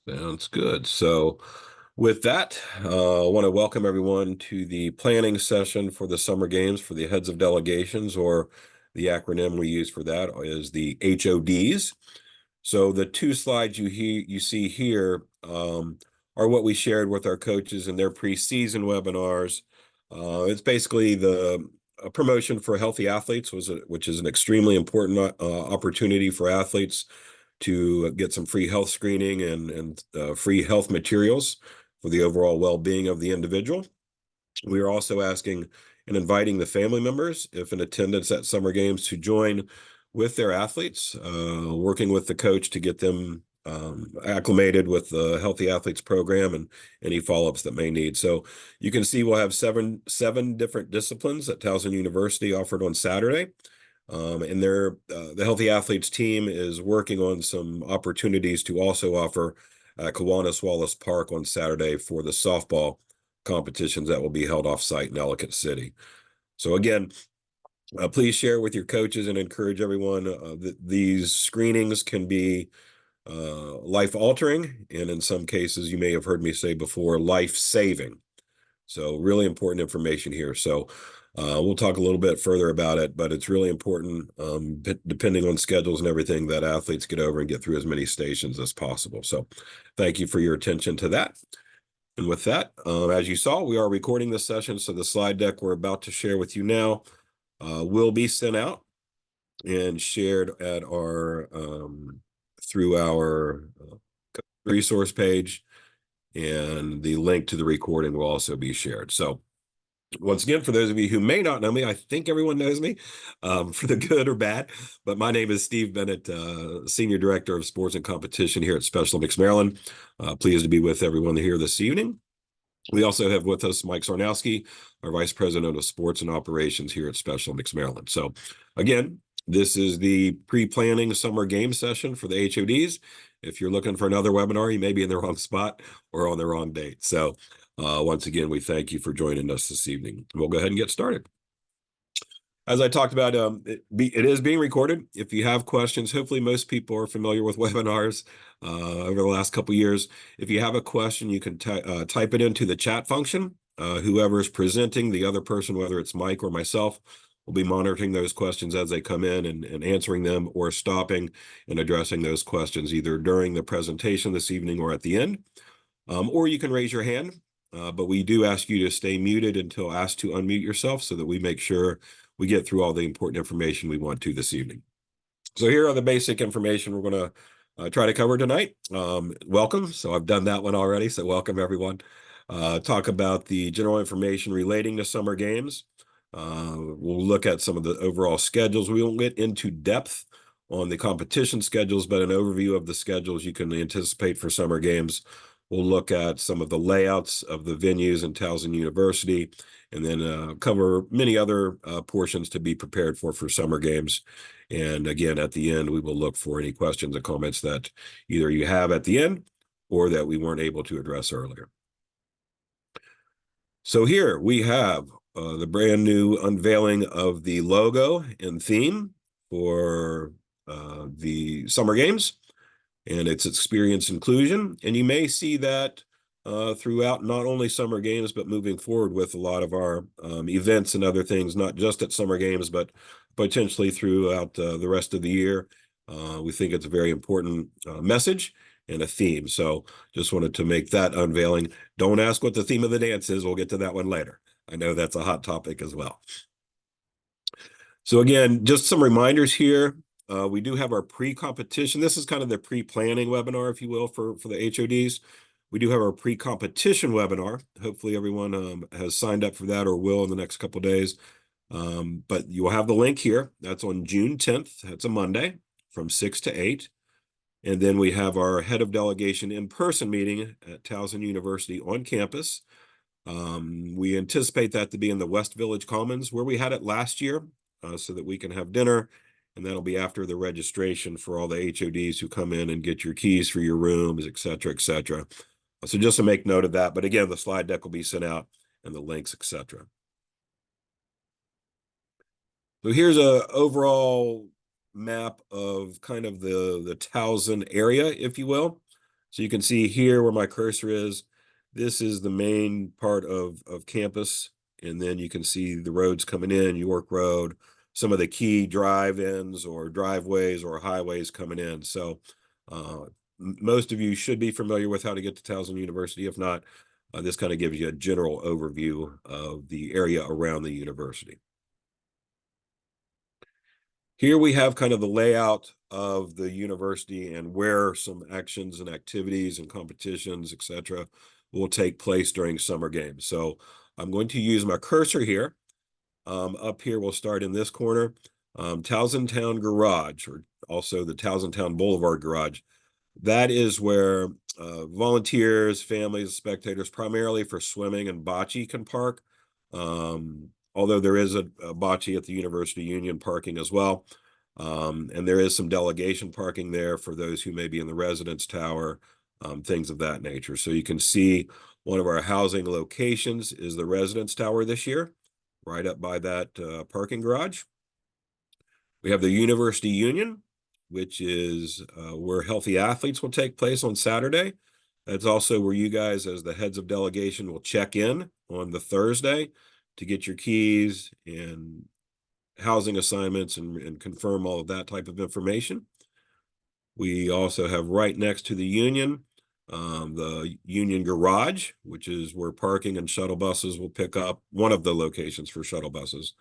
Sounds good. So with that, I want to welcome everyone to the planning session for the summer games for the heads of delegations, or the acronym we use for that is the HODs. So the two slides you see here are what we shared with our coaches in their preseason webinars. It's basically the promotion for healthy athletes, which is an extremely important opportunity for athletes to get some free health screening and free health materials for the overall well-being of the individual. We are also asking and inviting the family members, if in attendance at summer games, to join with their athletes, working with the coach to get them acclimated with the Healthy Athletes program and any follow-ups that may need. So you can see we'll have seven different disciplines at Towson University offered on Saturday. And the Healthy Athletes team is working on some opportunities to also offer Kiwanis Wallace Park on Saturday for the softball competitions that will be held off-site in Ellicott City. So again, please share with your coaches and encourage everyone that these screenings can be life-altering, and in some cases, you may have heard me say before, life-saving. So really important information here. So we'll talk a little bit further about it, but it's really important, depending on schedules and everything, that athletes get over and get through as many stations as possible. So thank you for your attention to that. And with that, as you saw, we are recording this session, so the slide deck we're about to share with you now will be sent out and shared at our through our resource page, and the link to the recording will also be shared. So once again, for those of you who may not know me, I think everyone knows me, for the good or bad, but my name is Steve Bennett, Senior Director of Sports and Competition here at Special Olympics Maryland. Pleased to be with everyone here this evening. We also have with us Mike Sarnowski, our Vice President of Sports and Operations here at Special Olympics Maryland. So again, this is the pre-planning summer game session for the HODs. If you're looking for another webinar, you may be in the wrong spot or on the wrong date. So once again, we thank you for joining us this evening. We'll go ahead and get started. As I talked about, it is being recorded. If you have questions, hopefully most people are familiar with webinars over the last couple of years. If you have a question, you can type it into the chat function. Whoever is presenting, the other person, whether it's Mike or myself, will be monitoring those questions as they come in and answering them, or stopping and addressing those questions either during the presentation this evening or at the end. Or you can raise your hand, but we do ask you to stay muted until asked to unmute yourself, so that we make sure we get through all the important information we want to this evening. So here are the basic information we're going to try to cover tonight. Welcome. So I've done that one already. So welcome, everyone. Talk about the general information relating to summer games. We'll look at some of the overall schedules. We won't get into depth on the competition schedules, but an overview of the schedules you can anticipate for summer games. We'll look at some of the layouts of the venues in Towson University, and then cover many other portions to be prepared for summer games. And again, at the end, we will look for any questions or comments that either you have at the end or that we weren't able to address earlier. So here we have the brand new unveiling of the logo and theme for the summer games and its experience inclusion. And you may see that throughout not only summer games, but moving forward with a lot of our events and other things, not just at summer games, but potentially throughout the rest of the year. We think it's a very important message and a theme. So just wanted to make that unveiling. Don't ask what the theme of the dance is. We'll get to that one later. I know that's a hot topic as well. So again, just some reminders here. We do have our pre-competition. This is kind of the pre-planning webinar, if you will, for the HODs. We do have our pre-competition webinar. Hopefully everyone has signed up for that or will in the next couple of days. But you will have the link here. That's on June 10th. That's a Monday from 6 to 8. And then we have our head of delegation in-person meeting at Towson University on campus. We anticipate that to be in the West Village Commons, where we had it last year, so that we can have dinner. And that'll be after the registration for all the HODs who come in and get your keys for your rooms, et cetera, et cetera. So just to make note of that. But again, the slide deck will be sent out and the links, et cetera. So here's a overall map of kind of the Towson area, if you will. So you can see here where my cursor is, this is the main part of campus. And then you can see the roads coming in, York Road, some of the key drive-ins or driveways or highways coming in. So most of you should be familiar with how to get to Towson University. If not, this kind of gives you a general overview of the area around the university. Here we have kind of the layout of the university and where some actions and activities and competitions, etc., will take place during summer games. So I'm going to use my cursor here. Up here, we'll start in this corner. Towson Town Garage, or also the Towson Town Boulevard Garage. That is where volunteers, families, spectators, primarily for swimming and bocce, can park. Although there is a bocce at the University Union parking as well. And there is some delegation parking there for those who may be in the residence tower, things of that nature. So you can see one of our housing locations is the residence tower this year, right up by that parking garage. We have the University Union, which is where healthy athletes will take place on Saturday. That's also where you guys, as the heads of delegation, will check in on the Thursday to get your keys and housing assignments and confirm all of that type of information. We also have right next to the Union, the Union Garage, which is where parking and shuttle buses will pick up, one of the locations for shuttle buses.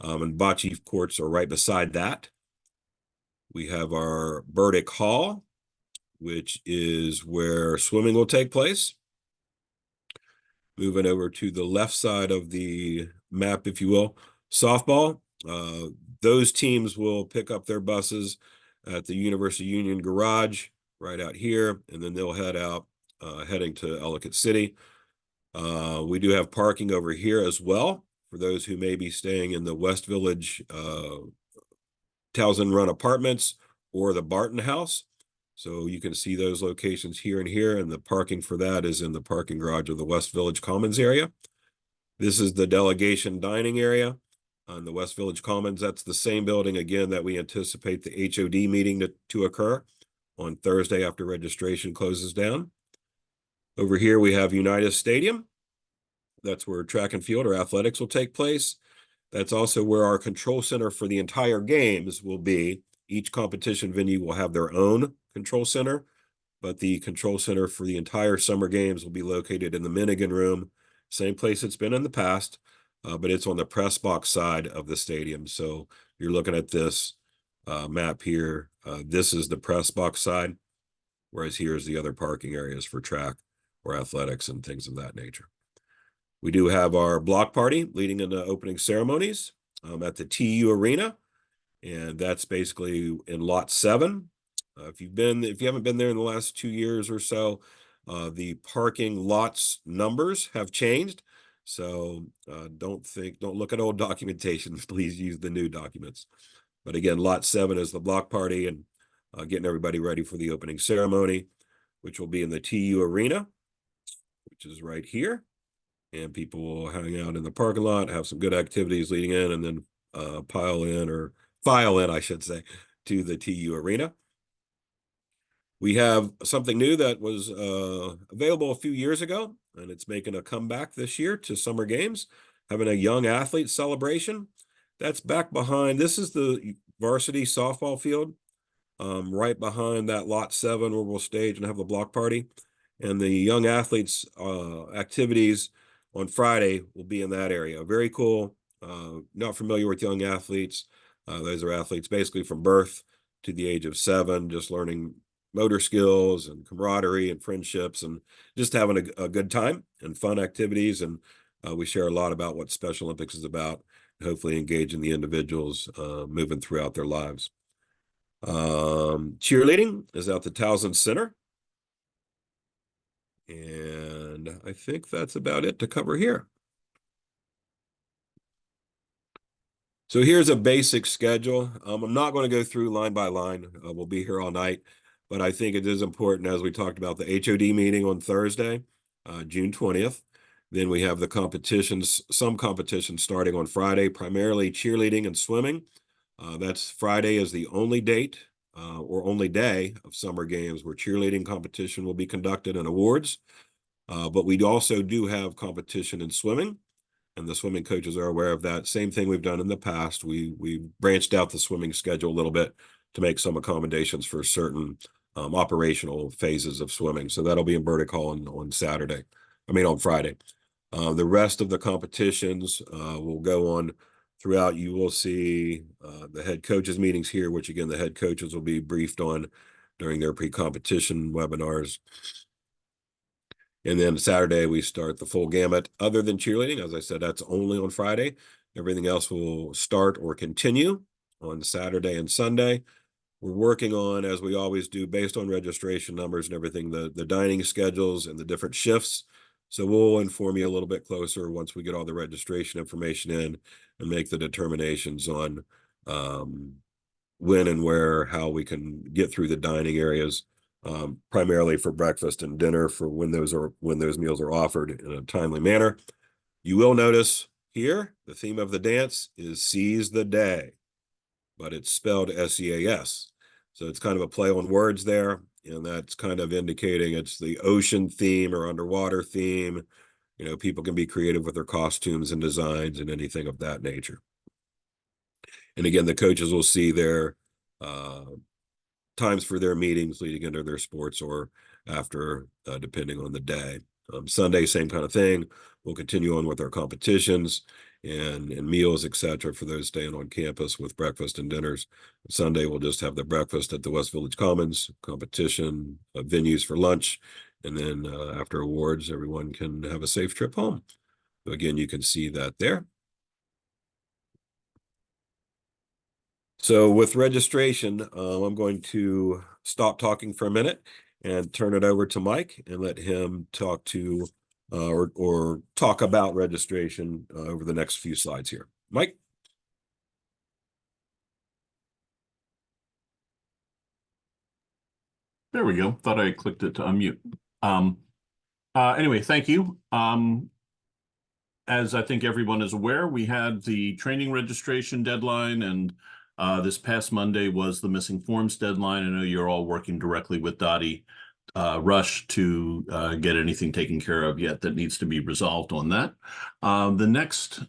And bocce courts are right beside that. We have our Burdick Hall, which is where swimming will take place. Moving over to the left side of the map, if you will, softball. Those teams will pick up their buses at the University Union Garage right out here, and then they'll head out, heading to Ellicott City. We do have parking over here as well for those who may be staying in the West Village Towson Run Apartments or the Barton House. So you can see those locations here and here, and the parking for that is in the parking garage of the West Village Commons area. This is the delegation dining area on the West Village Commons. That's the same building, again, that we anticipate the HOD meeting to occur on Thursday after registration closes down. Over here, we have Unitas Stadium. That's where track and field or athletics will take place. That's also where our control center for the entire games will be. Each competition venue will have their own control center, but the control center for the entire summer games will be located in the Minigan Room, same place it's been in the past, but it's on the press box side of the stadium. So you're looking at this map here. This is the press box side, whereas here's the other parking areas for track or athletics and things of that nature. We do have our block party leading into opening ceremonies at the TU Arena, and that's basically in lot 7. If you haven't been there in the last 2 years or so, the parking lots numbers have changed. So don't look at old documentation. Please use the new documents. But again, lot 7 is the block party and getting everybody ready for the opening ceremony, which will be in the TU Arena, which is right here. And people will hang out in the parking lot, have some good activities leading in, and then file in, I should say, to the TU Arena. We have something new that was available a few years ago, and it's making a comeback this year to summer games, having a young athlete celebration. That's back behind, this is the varsity softball field, right behind that lot 7 where we'll stage and have the block party. And the young athletes activities on Friday will be in that area. Very cool. Not familiar with young athletes. Those are athletes basically from birth to the age of 7, just learning motor skills and camaraderie and friendships and just having a good time and fun activities. And we share a lot about what Special Olympics is about, hopefully engaging the individuals moving throughout their lives. Cheerleading is at the Towson Center. And I think that's about it to cover here. So here's a basic schedule. I'm not going to go through line by line. We'll be here all night, but I think it is important, as we talked about, the HOD meeting on Thursday, June 20th. Then we have the competitions, some competitions starting on Friday, primarily cheerleading and swimming. That's Friday is the only date or only day of summer games where cheerleading competition will be conducted and awards. But we also do have competition in swimming, and the swimming coaches are aware of that. Same thing we've done in the past. We branched out the swimming schedule a little bit to make some accommodations for certain operational phases of swimming. So that'll be in Burdick Hall on Friday. The rest of the competitions will go on throughout. You will see the head coaches meetings here, which again, the head coaches will be briefed on during their pre-competition webinars. And then Saturday, we start the full gamut. Other than cheerleading, as I said, that's only on Friday. Everything else will start or continue on Saturday and Sunday. We're working on, as we always do, based on registration numbers and everything, the dining schedules and the different shifts. So we'll inform you a little bit closer once we get all the registration information in and make the determinations on when and where, how we can get through the dining areas, primarily for breakfast and dinner, for when those meals are offered in a timely manner. You will notice here the theme of the dance is Seize the Day, but it's spelled SEAS. So it's kind of a play on words there, and that's kind of indicating it's the ocean theme or underwater theme. You know, people can be creative with their costumes and designs and anything of that nature. And again, the coaches will see their times for their meetings leading into their sports or after, depending on the day. Sunday, same kind of thing. We'll continue on with our competitions and meals, etc., for those staying on campus with breakfast and dinners. Sunday, we'll just have the breakfast at the West Village Commons, competition, venues for lunch, and then after awards, everyone can have a safe trip home. So again, you can see that there. So with registration, I'm going to stop talking for a minute and turn it over to Mike and let him talk to or talk about registration over the next few slides here. Mike? There we go. Thought I clicked it to unmute. Anyway, thank you. As I think everyone is aware, we had the training registration deadline, and this past Monday was the missing forms deadline. I know you're all working directly with Dottie Rush to get anything taken care of yet that needs to be resolved on that. The next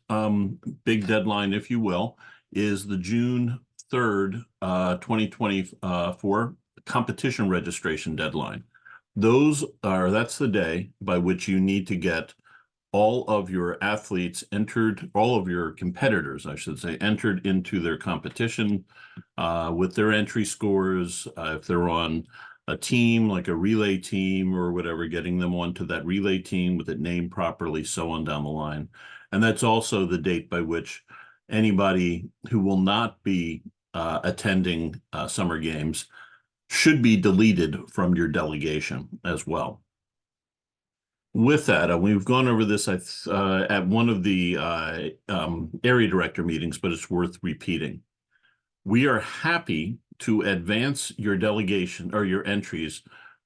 big deadline, if you will, is the June 3rd, 2024 competition registration deadline. That's the day by which you need to get all of your athletes entered, all of your competitors, I should say, entered into their competition with their entry scores. If they're on a team, like a relay team or whatever, getting them onto that relay team with it named properly, so on down the line. And that's also the date by which anybody who will not be attending summer games should be deleted from your delegation as well. With that, we've gone over this at one of the area director meetings, but it's worth repeating. We are happy to advance your delegation or your entries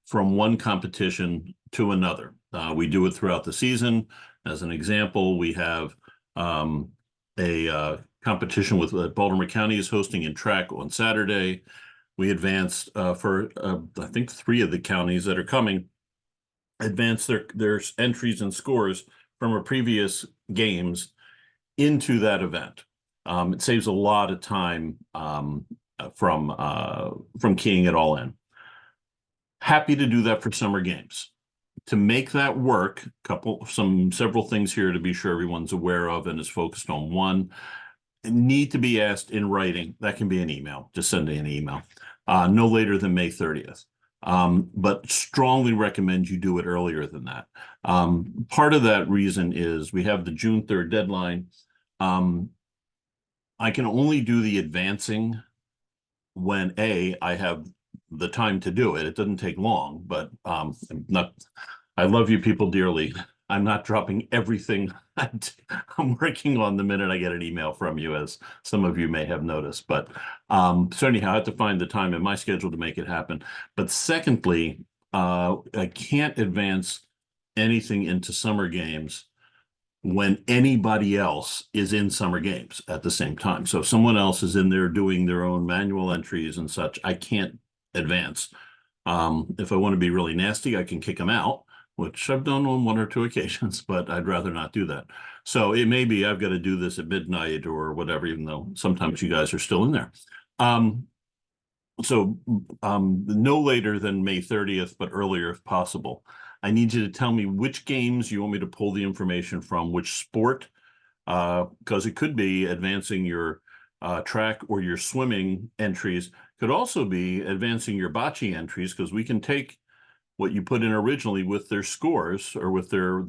from one competition to another. We do it throughout the season. As an example, we have a competition with Baltimore County is hosting in track on Saturday. We advanced for, I think, 3 of the counties that are coming, advance their entries and scores from our previous games into that event. It saves a lot of time from keying it all in. Happy to do that for summer games. To make that work, several things here to be sure everyone's aware of and is focused on. One, need to be asked in writing. That can be an email. Just send an email. No later than May 30th. But strongly recommend you do it earlier than that. Part of that reason is we have the June 3rd deadline. I can only do the advancing when I have the time to do it. It doesn't take long, but I love you people dearly. I'm not dropping everything I'm working on the minute I get an email from you, as some of you may have noticed. But so anyhow, I have to find the time in my schedule to make it happen. But secondly, I can't advance anything into summer games when anybody else is in summer games at the same time. So if someone else is in there doing their own manual entries and such, I can't advance. If I want to be really nasty, I can kick them out, which I've done on one or two occasions, but I'd rather not do that. So it may be I've got to do this at midnight or whatever, even though sometimes you guys are still in there. No later than May 30th, but earlier if possible. I need you to tell me which games you want me to pull the information from, which sport, because it could be advancing your track or your swimming entries. Could also be advancing your bocce entries, because we can take what you put in originally with their scores or with your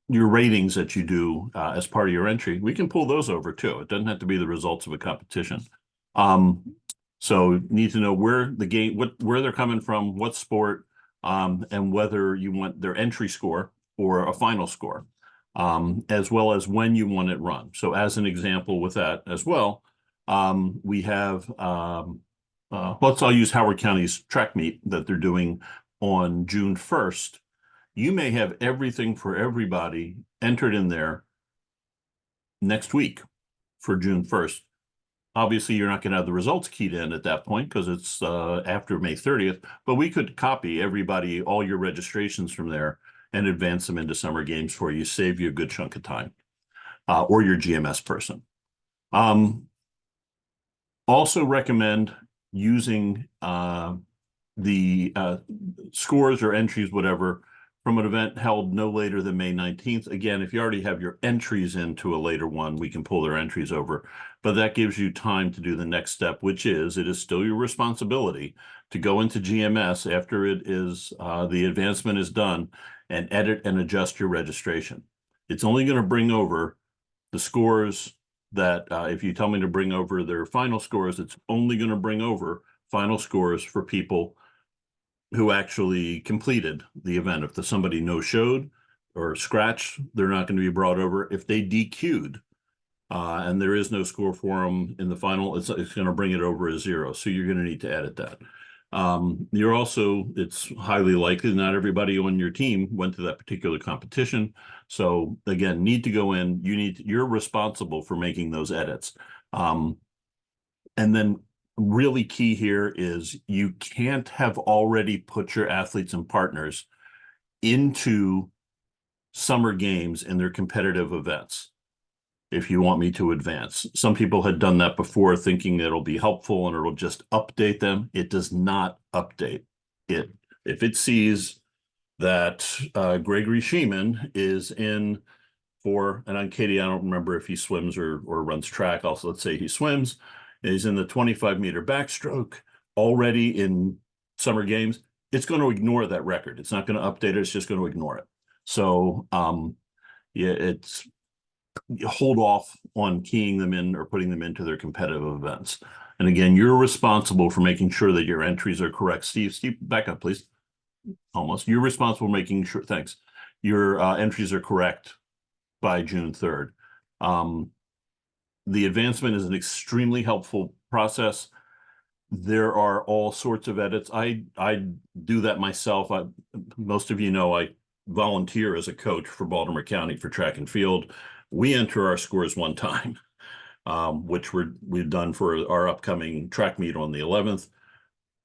ratings that you do as part of your entry. We can pull those over too. It doesn't have to be the results of a competition. So need to know where the game, where they're coming from, what sport, and whether you want their entry score or a final score, as well as when you want it run. So as an example with that as well, we have, I'll use Howard County's track meet that they're doing on June 1st. You may have everything for everybody entered in there next week for June 1st. Obviously, you're not going to have the results keyed in at that point because it's after May 30th, but we could copy everybody, all your registrations from there and advance them into summer games for you, save you a good chunk of time, or your GMS person. Also recommend using the scores or entries, whatever, from an event held no later than May 19th. Again, if you already have your entries into a later one, we can pull their entries over, but that gives you time to do the next step, which is, it is still your responsibility to go into GMS after it is, the advancement is done, and edit and adjust your registration. It's only going to bring over the scores that, if you tell me to bring over their final scores, it's only going to bring over final scores for people who actually completed the event. If somebody no-showed or scratched, they're not going to be brought over. If they DQ'd and there is no score for them in the final, it's going to bring it over as 0. So you're going to need to edit that. It's highly likely not everybody on your team went to that particular competition. So again, need to go in, you're responsible for making those edits. And then really key here is you can't have already put your athletes and partners into summer games in their competitive events if you want me to advance. Some people had done that before thinking it'll be helpful and it'll just update them. It does not update it. If it sees that Gregory Sheeman is in for, and on Katie, I don't remember if he swims or runs track. Also, let's say he swims, is in the 25-meter backstroke already in summer games, it's going to ignore that record. It's not going to update it. It's just going to ignore it. So yeah, hold off on keying them in or putting them into their competitive events. And again, you're responsible for making sure that your entries are correct. Steve, back up, please. Almost. You're responsible for making sure, thanks, your entries are correct by June 3rd. The advancement is an extremely helpful process. There are all sorts of edits. I do that myself. Most of you know I volunteer as a coach for Baltimore County for track and field. We enter our scores one time, which we've done for our upcoming track meet on the 11th,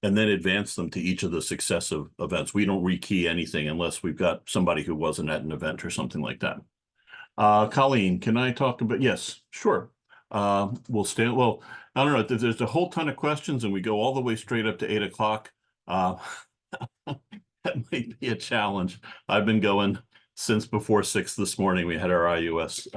and then advance them to each of the successive events. We don't rekey anything unless we've got somebody who wasn't at an event or something like that. Colleen, can I talk about, yes, sure. We'll stand, well, I don't know, if there's a whole ton of questions and we go all the way straight up to 8 o'clock, that might be a challenge. I've been going since before 6 this morning. We had our IUS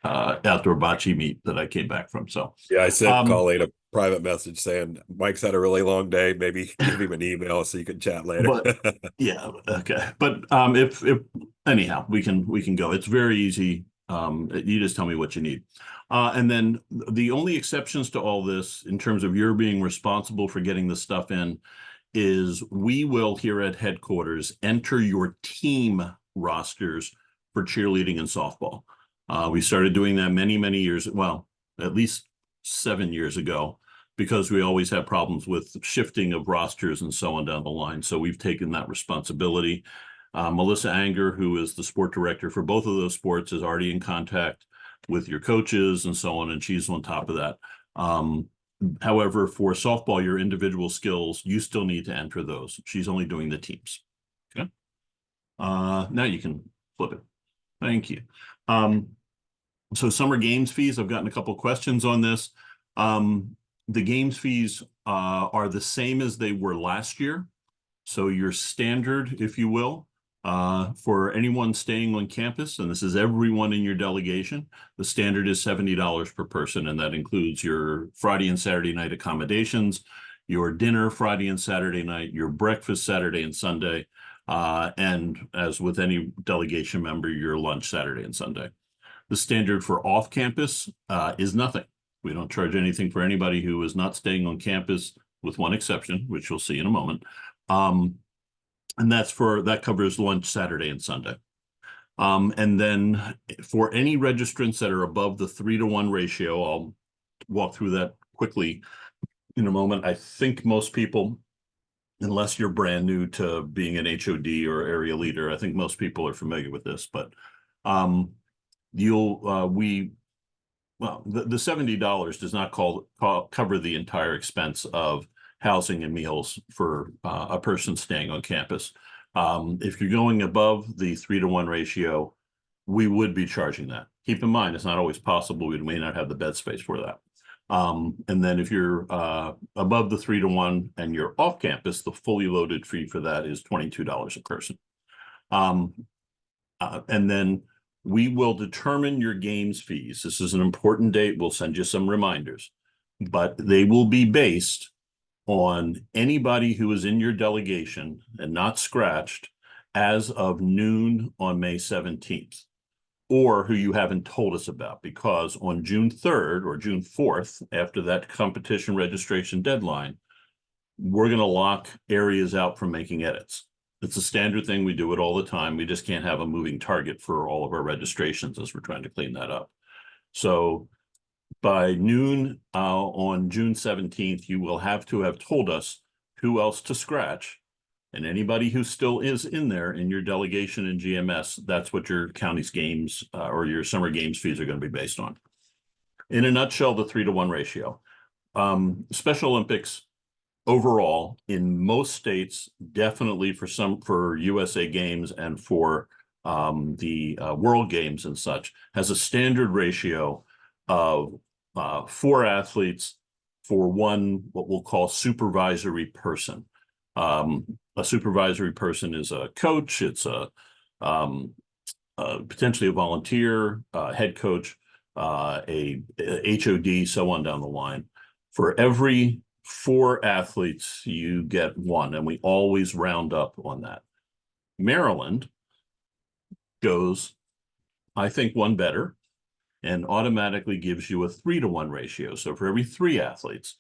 outdoor bocce meet that I came back from. So yeah, I sent Colleen a private message saying Mike's had a really long day. Maybe give him an email so you can chat later. But yeah, okay. But if anyhow, we can go. It's very easy. You just tell me what you need. And then the only exceptions to all this in terms of your being responsible for getting the stuff in is we will here at headquarters enter your team rosters for cheerleading and softball. We started doing that many years, well, at least 7 years ago, because we always have problems with shifting of rosters and so on down the line. So we've taken that responsibility. Melissa Anger, who is the sport director for both of those sports, is already in contact with your coaches and so on, and she's on top of that. However, for softball, your individual skills, you still need to enter those. She's only doing the teams. Okay. Now you can flip it. Thank you. So summer games fees, I've gotten a couple questions on this. The games fees are the same as they were last year. So your standard, if you will, for anyone staying on campus, and this is everyone in your delegation, the standard is $70 per person, and that includes your Friday and Saturday night accommodations, your dinner Friday and Saturday night, your breakfast Saturday and Sunday, and as with any delegation member, your lunch Saturday and Sunday. The standard for off-campus is nothing. We don't charge anything for anybody who is not staying on campus, with one exception, which you'll see in a moment. And that covers lunch Saturday and Sunday. And then for any registrants that are above the 3-to-1 ratio, I'll walk through that quickly in a moment. I think most people, unless you're brand new to being an HOD or area leader, I think most people are familiar with this, but the $70 does not cover the entire expense of housing and meals for a person staying on campus. If you're going above the 3-to-1 ratio, we would be charging that. Keep in mind, it's not always possible. We may not have the bed space for that. And then if you're above the 3-to-1 and you're off campus, the fully loaded fee for that is $22 a person. And then we will determine your games fees. This is an important date. We'll send you some reminders, but they will be based on anybody who is in your delegation and not scratched as of noon on May 17th, or who you haven't told us about, because on June 3rd or June 4th, after that competition registration deadline, we're going to lock areas out from making edits. It's a standard thing. We do it all the time. We just can't have a moving target for all of our registrations as we're trying to clean that up. So by noon on June 17th, you will have to have told us who else to scratch. And anybody who still is in there in your delegation in GMS, that's what your county's games or your summer games fees are going to be based on. In a nutshell, the 3-to-1 ratio. Special Olympics overall in most states, definitely for USA Games and for the World Games and such, has a standard ratio of 4 athletes for one, what we'll call supervisory person. A supervisory person is a coach, it's potentially a volunteer, head coach, a HOD, so on down the line. For every 4 athletes, you get 1, and we always round up on that. Maryland goes, I think, 1 better, and automatically gives you a 3-to-1 ratio. So for every 3 athletes,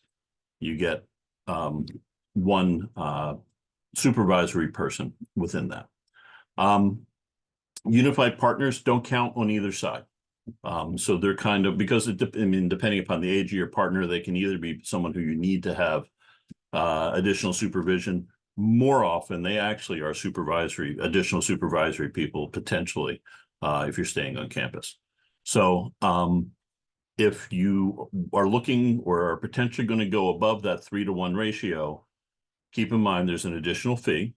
you get 1 supervisory person within that. Unified partners don't count on either side. So they're kind of, because depending upon the age of your partner, they can either be someone who you need to have additional supervision. More often, they actually are additional supervisory people, potentially, if you're staying on campus. So if you are looking or are potentially going to go above that 3-to-1 ratio, keep in mind there's an additional fee.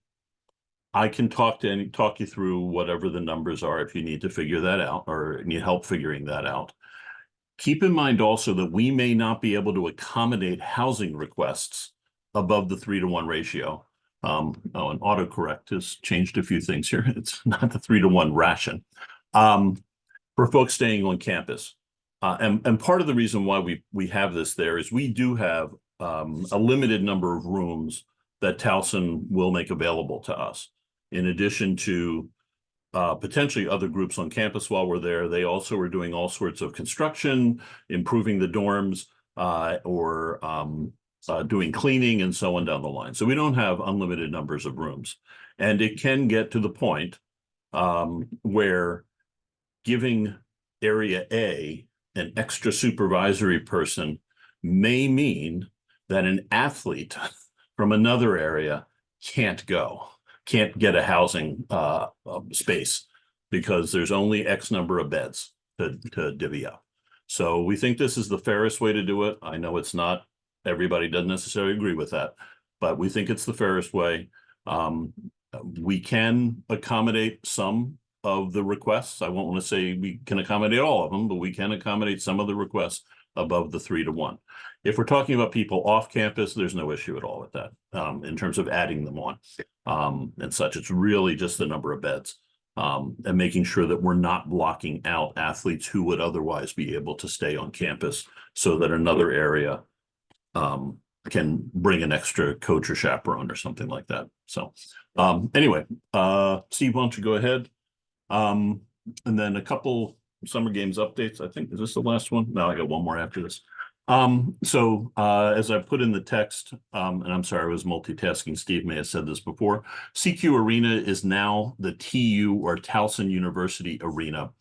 I can talk you through whatever the numbers are if you need to figure that out or need help figuring that out. Keep in mind also that we may not be able to accommodate housing requests above the 3-to-1 ratio. And autocorrect has changed a few things here. It's not the 3-to-1 ration for folks staying on campus. And part of the reason why we have this there is we do have a limited number of rooms that Towson will make available to us. In addition to potentially other groups on campus while we're there, they also are doing all sorts of construction, improving the dorms, or doing cleaning and so on down the line. So we don't have unlimited numbers of rooms. And it can get to the point where giving Area A an extra supervisory person may mean that an athlete from another area can't go, can't get a housing space because there's only X number of beds to divvy up. So we think this is the fairest way to do it. I know it's not, everybody doesn't necessarily agree with that, but we think it's the fairest way. We can accommodate some of the requests. I won't want to say we can accommodate all of them, but we can accommodate some of the requests above the 3-to-1. If we're talking about people off campus, there's no issue at all with that in terms of adding them on and such. It's really just the number of beds and making sure that we're not blocking out athletes who would otherwise be able to stay on campus so that another area can bring an extra coach or chaperone or something like that. So anyway, Steve, why don't you go ahead? And then a couple summer games updates. I think, is this the last one? No, I got one more after this. As I put in the text, and I'm sorry, I was multitasking. Steve may have said this before. CQ Arena is now the TU or Towson University Arena.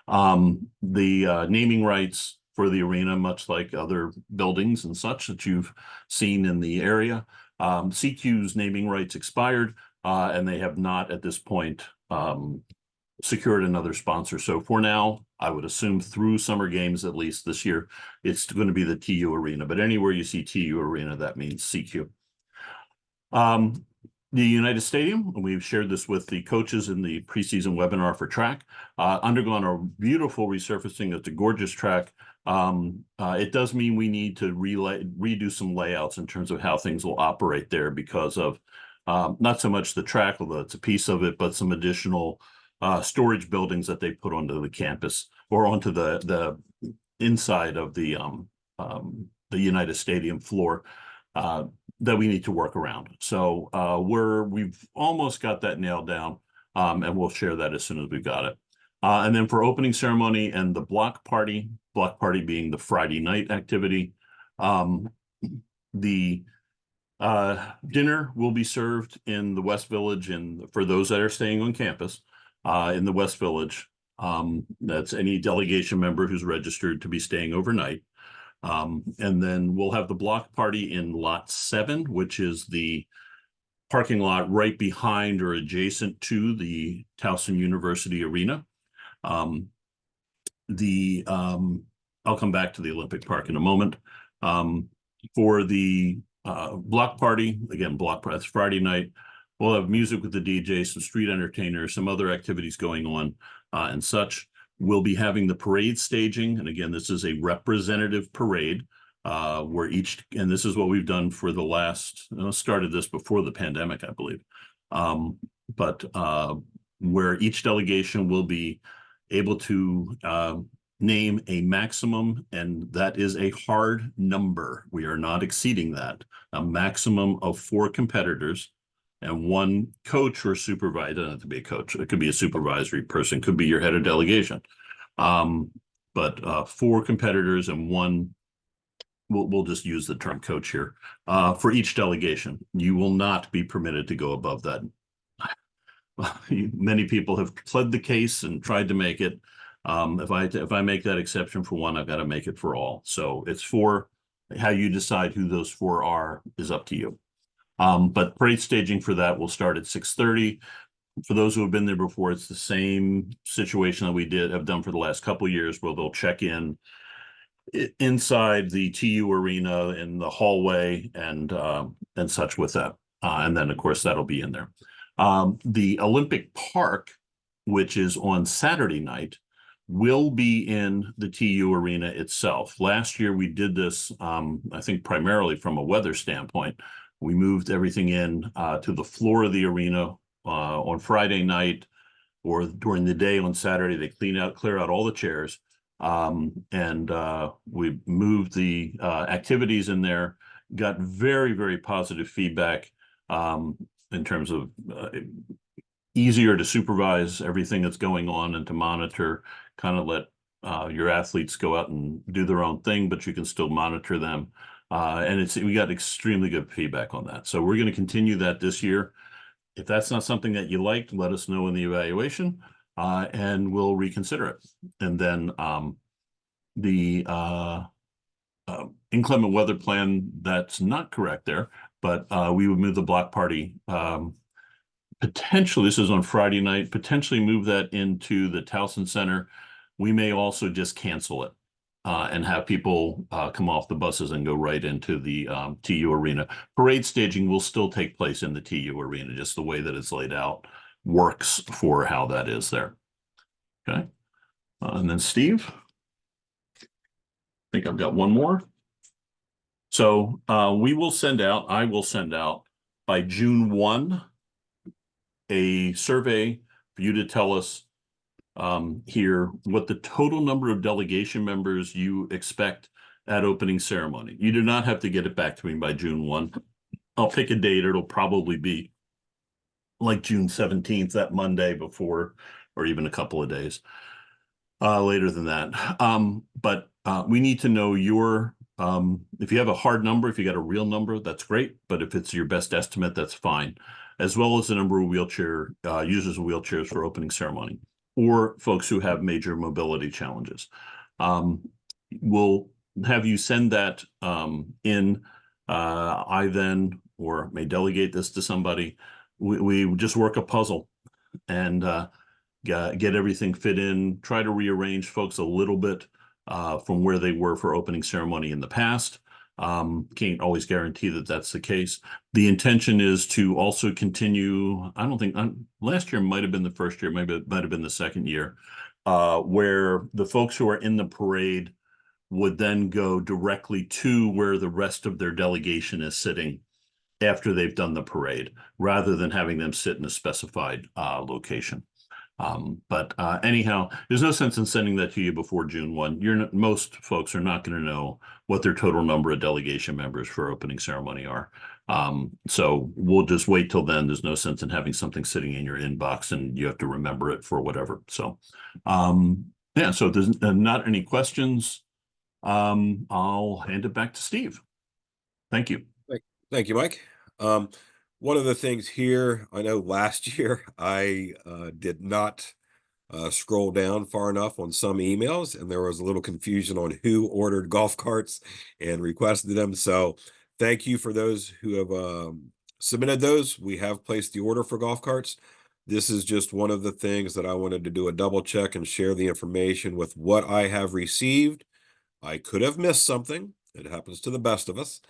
The naming rights for the arena, much like other buildings and such that you've seen in the area, CQ's naming rights expired, and they have not at this point secured another sponsor. So for now, I would assume through summer games, at least this year, it's going to be the TU Arena. But anywhere you see TU Arena, that means CQ. The United Stadium, and we've shared this with the coaches in the preseason webinar for track, undergone a beautiful resurfacing. It's a gorgeous track. It does mean we need to redo some layouts in terms of how things will operate there because of not so much the track, although it's a piece of it, but some additional storage buildings that they put onto the campus or onto the inside of the United Stadium floor that we need to work around. So we've almost got that nailed down, and we'll share that as soon as we've got it. And then for opening ceremony and the block party being the Friday night activity, the dinner will be served in the West Village, and for those that are staying on campus in the West Village, that's any delegation member who's registered to be staying overnight. And then we'll have the block party in lot 7, which is the parking lot right behind or adjacent to the Towson University Arena. I'll come back to the Olympic Park in a moment. For the block party, again, that's Friday night. We'll have music with the DJ, some street entertainers, some other activities going on and such. We'll be having the parade staging. And again, this is a representative parade where and this is what we've done for the last, started this before the pandemic, I believe. Where each delegation will be able to name a maximum, and that is a hard number. We are not exceeding that. A maximum of 4 competitors and 1 coach or supervisor. It doesn't have to be a coach. It could be a supervisory person, could be your head of delegation. But 4 competitors and 1, we'll just use the term coach here, for each delegation. You will not be permitted to go above that. Many people have pled the case and tried to make it. If I make that exception for 1, I've got to make it for all. So it's 4. How you decide who those 4 are is up to you. But parade staging for that will start at 6:30. For those who have been there before, it's the same situation that we have done for the last couple of years, where they'll check in inside the TU Arena in the hallway and such with that. And then, of course, that'll be in there. The Olympic Park, which is on Saturday night, will be in the TU Arena itself. Last year, we did this, I think, primarily from a weather standpoint. We moved everything in to the floor of the arena on Friday night, or during the day on Saturday. They clear out all the chairs, and we moved the activities in there. Got very, very positive feedback in terms of easier to supervise everything that's going on and to monitor, kind of let your athletes go out and do their own thing, but you can still monitor them. And we got extremely good feedback on that. So we're going to continue that this year. If that's not something that you liked, let us know in the evaluation, and we'll reconsider it. And then the inclement weather plan, that's not correct there, but we would move the block party potentially, this is on Friday night, potentially move that into the Towson Center. We may also just cancel it and have people come off the buses and go right into the TU Arena. Parade staging will still take place in the TU Arena, just the way that it's laid out works for how that is there. Okay. And then Steve, I think I've got one more. So I will send out by June 1, a survey for you to tell us here what the total number of delegation members you expect at opening ceremony. You do not have to get it back to me by June 1. I'll pick a date. It'll probably be like June 17th, that Monday before, or even a couple of days later than that. But we need to know your, if you have a hard number, if you got a real number, that's great. But if it's your best estimate, that's fine. As well as the number of wheelchair users of wheelchairs for opening ceremony, or folks who have major mobility challenges. We'll have you send that in. I then, or may delegate this to somebody. We just work a puzzle and get everything fit in, try to rearrange folks a little bit from where they were for opening ceremony in the past. Can't always guarantee that that's the case. The intention is to also continue, I don't think, last year might have been the first year, maybe it might have been the second year, where the folks who are in the parade would then go directly to where the rest of their delegation is sitting after they've done the parade, rather than having them sit in a specified location. But anyhow, there's no sense in sending that to you before June 1. Most folks are not going to know what their total number of delegation members for opening ceremony are. So we'll just wait till then. There's no sense in having something sitting in your inbox and you have to remember it for whatever. So yeah, so if there's not any questions, I'll hand it back to Steve. Thank you. Thank you, Mike. One of the things here, I know last year I did not scroll down far enough on some emails, and there was a little confusion on who ordered golf carts and requested them. So thank you for those who have submitted those. We have placed the order for golf carts. This is just one of the things that I wanted to do a double check and share the information with what I have received. I could have missed something. It happens to the best of us,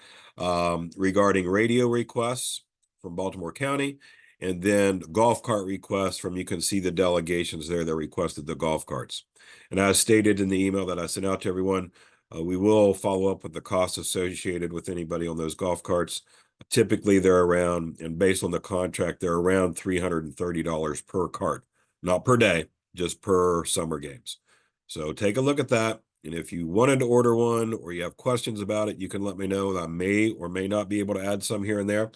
regarding radio requests from Baltimore County, and then golf cart requests from, you can see the delegations there that requested the golf carts. And as stated in the email that I sent out to everyone, we will follow up with the costs associated with anybody on those golf carts. Typically, they're around, and based on the contract, they're around $330 per cart, not per day, just per summer games. So take a look at that. And if you wanted to order one or you have questions about it, you can let me know. I may or may not be able to add some here and there.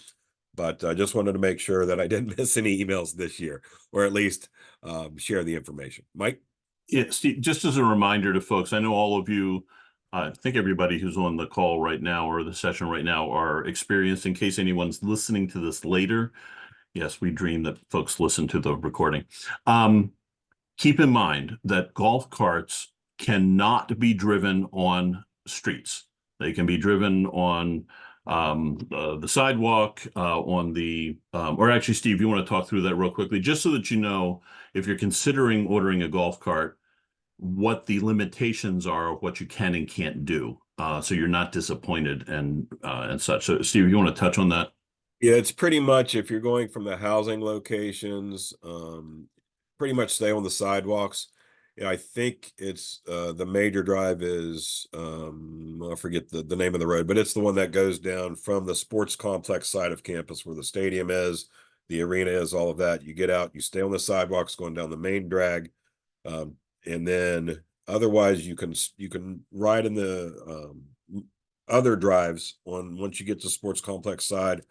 But I just wanted to make sure that I didn't miss any emails this year, or at least share the information. Mike? Yeah, Steve, just as a reminder to folks, I know all of you, I think everybody who's on the call right now or the session right now are experienced. In case anyone's listening to this later, yes, we dream that folks listen to the recording. Keep in mind that golf carts cannot be driven on streets. They can be driven on the sidewalk, on the, or actually, Steve, you want to talk through that real quickly, just so that you know, if you're considering ordering a golf cart, what the limitations are of what you can and can't do, so you're not disappointed and such. So, Steve, you want to touch on that? Yeah, it's pretty much, if you're going from the housing locations, pretty much stay on the sidewalks. Yeah, I think it's the major drive is I forget the name of the road, but it's the one that goes down from the sports complex side of campus where the stadium is, the arena is, all of that. You get out, you stay on the sidewalks going down the main drag, and then otherwise you can ride in the other drives on once you get to sports complex side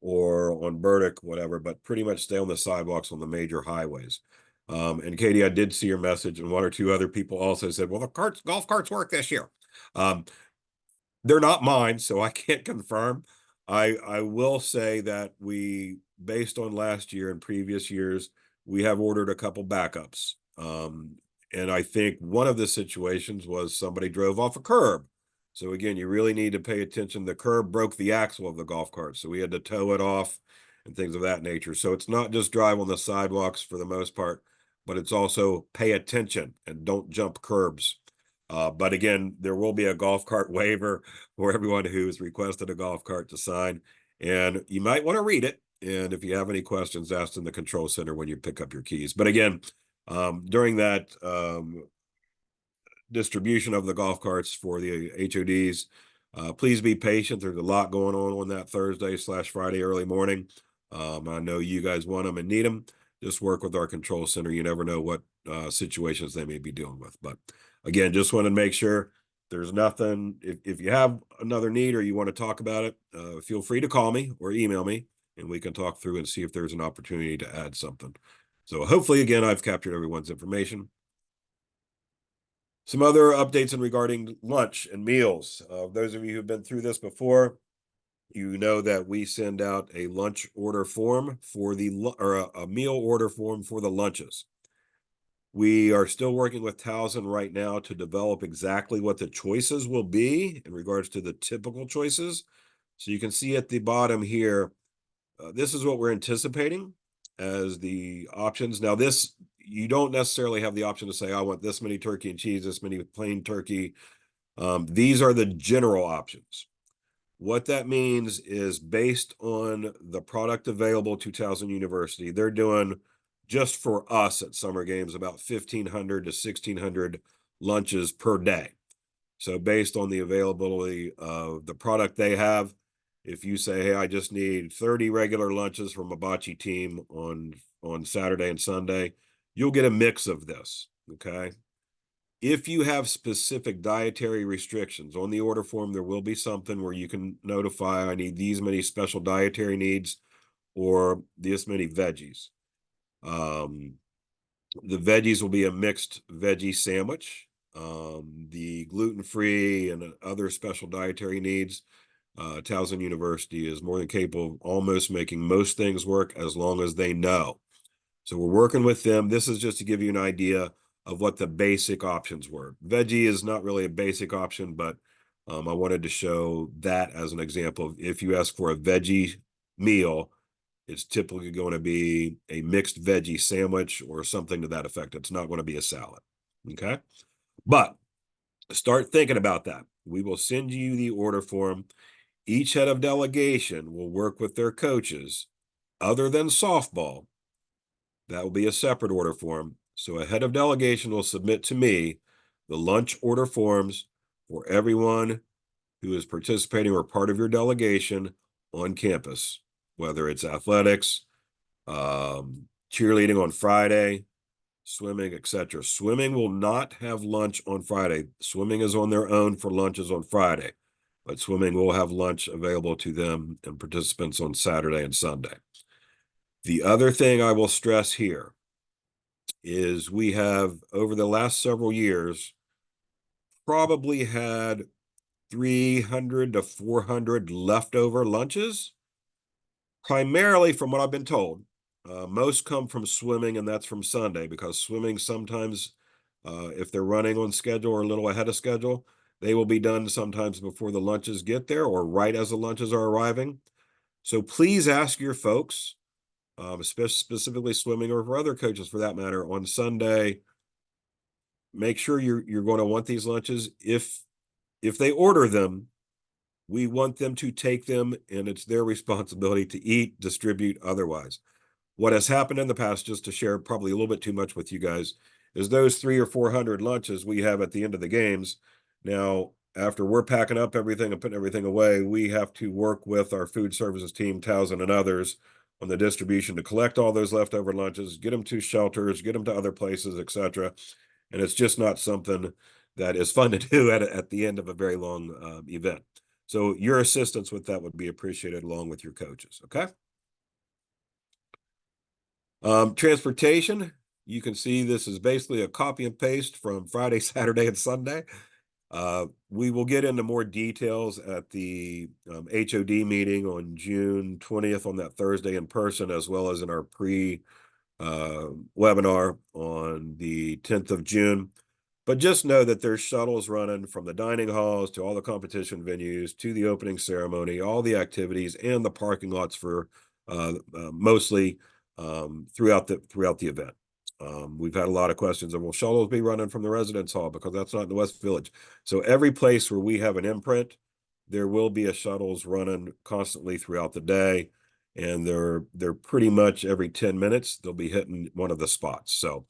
or on Burdick, whatever, but pretty much stay on the sidewalks on the major highways. And Katie, I did see your message, and one or two other people also said, well, the golf carts work this year. They're not mine, so I can't confirm. I will say that we, based on last year and previous years, we have ordered a couple backups. And I think one of the situations was somebody drove off a curb. So again, you really need to pay attention. The curb broke the axle of the golf cart, so we had to tow it off and things of that nature. So it's not just drive on the sidewalks for the most part, but it's also pay attention and don't jump curbs. But again, there will be a golf cart waiver for everyone who's requested a golf cart to sign, and you might want to read it. And if you have any questions, ask in the control center when you pick up your keys. But again, during that distribution of the golf carts for the HODs, please be patient. There's a lot going on that Thursday/Friday early morning. I know you guys want them and need them. Just work with our control center. You never know what situations they may be dealing with. But again, just want to make sure there's nothing. If you have another need or you want to talk about it, feel free to call me or email me, and we can talk through and see if there's an opportunity to add something. So hopefully, again, I've captured everyone's information. Some other updates in regarding lunch and meals. Those of you who've been through this before, you know that we send out a lunch order form for a meal order form for the lunches. We are still working with Towson right now to develop exactly what the choices will be in regards to the typical choices. So you can see at the bottom here, this is what we're anticipating as the options. Now this, you don't necessarily have the option to say, I want this many turkey and cheese, this many plain turkey. These are the general options. What that means is based on the product available to Towson University, they're doing just for us at summer games about 1,500 to 1,600 lunches per day. So based on the availability of the product they have, if you say, hey, I just need 30 regular lunches from a bocce team on Saturday and Sunday, you'll get a mix of this, okay? If you have specific dietary restrictions on the order form, there will be something where you can notify, I need these many special dietary needs or this many veggies. The veggies will be a mixed veggie sandwich. The gluten-free and other special dietary needs, Towson University is more than capable of almost making most things work as long as they know. So we're working with them. This is just to give you an idea of what the basic options were. Veggie is not really a basic option, but I wanted to show that as an example of if you ask for a veggie meal, it's typically going to be a mixed veggie sandwich or something to that effect. It's not going to be a salad, okay? But start thinking about that. We will send you the order form. Each head of delegation will work with their coaches other than softball. That will be a separate order form. So a head of delegation will submit to me the lunch order forms for everyone who is participating or part of your delegation on campus, whether it's athletics, cheerleading on Friday, swimming, etc. Swimming will not have lunch on Friday. Swimming is on their own for lunches on Friday, but swimming will have lunch available to them and participants on Saturday and Sunday. The other thing I will stress here is we have, over the last several years, probably had 300 to 400 leftover lunches, primarily from what I've been told. Most come from swimming, and that's from Sunday, because swimming sometimes, if they're running on schedule or a little ahead of schedule, they will be done sometimes before the lunches get there or right as the lunches are arriving. So please ask your folks, specifically swimming or for other coaches for that matter, on Sunday, make sure you're going to want these lunches. If they order them, we want them to take them, and it's their responsibility to eat, distribute otherwise. What has happened in the past, just to share probably a little bit too much with you guys, is those 300 or 400 lunches we have at the end of the games. Now, after we're packing up everything and putting everything away, we have to work with our food services team, Towson and others, on the distribution to collect all those leftover lunches, get them to shelters, get them to other places, etc. And it's just not something that is fun to do at the end of a very long event. So your assistance with that would be appreciated along with your coaches, okay? Transportation, you can see this is basically a copy and paste from Friday, Saturday, and Sunday. We will get into more details at the HOD meeting on June 20th on that Thursday in person, as well as in our webinar on the 10th of June. But just know that there's shuttles running from the dining halls to all the competition venues to the opening ceremony, all the activities, and the parking lots for mostly throughout the event. We've had a lot of questions of, will shuttles be running from the residence hall, because that's not in the West Village. So every place where we have an imprint, there will be a shuttles running constantly throughout the day, and they're pretty much every 10 minutes they'll be hitting one of the spots. So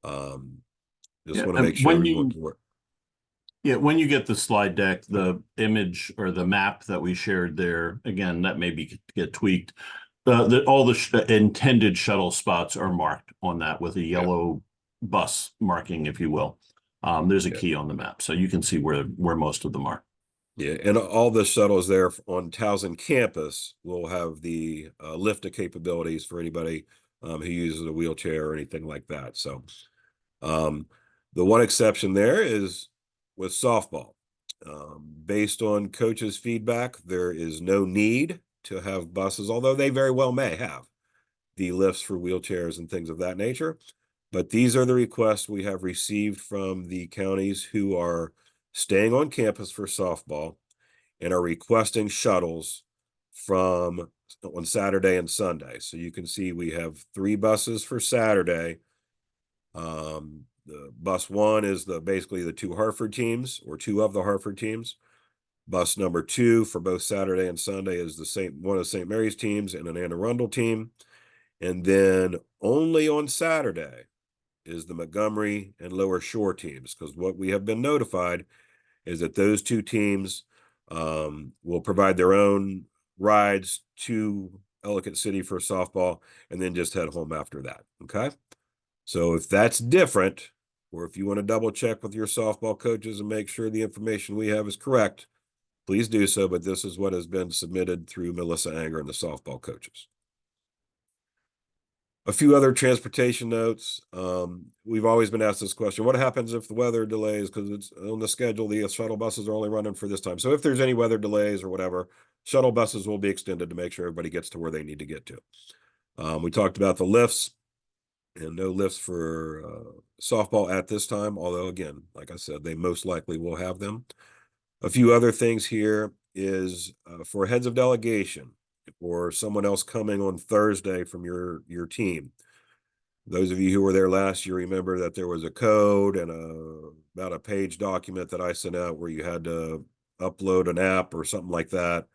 just Yeah, want to make and sure everyone can work. yeah, when you get the slide deck, the image or the map that we shared there, again, that may get tweaked. All the intended shuttle spots are marked on that with a yellow bus marking, if you will. There's a key on the map, so you can see where most of them are. Yeah, and all the shuttles there on Towson campus will have the lift capabilities for anybody who uses a wheelchair or anything like that. So the one exception there is with softball. Based on coaches' feedback, there is no need to have buses, although they very well may have the lifts for wheelchairs and things of that nature. But these are the requests we have received from the counties who are staying on campus for softball and are requesting shuttles from on Saturday and Sunday. So you can see we have 3 buses for Saturday. The bus 1 is basically the 2 Hartford teams, or 2 of the Hartford teams. Bus number 2 for both Saturday and Sunday is one of St. Mary's teams and an Anne Arundel team. And then only on Saturday is the Montgomery and Lower Shore teams, because what we have been notified is that those 2 teams will provide their own rides to Ellicott City for softball and then just head home after that. Okay. So if that's different, or if you want to double check with your softball coaches and make sure the information we have is correct, please do so. But this is what has been submitted through Melissa Anger and the softball coaches. A few other transportation notes. We've always been asked this question: what happens if the weather delays? Because it's on the schedule, the shuttle buses are only running for this time. So if there's any weather delays or whatever, shuttle buses will be extended to make sure everybody gets to where they need to get to. We talked about the lifts, and no lifts for softball at this time, although again, like I said, they most likely will have them. A few other things here is for heads of delegation or someone else coming on Thursday from your team. Those of you who were there last year remember that there was a code and about a page document that I sent out where you had to upload an app or something like that,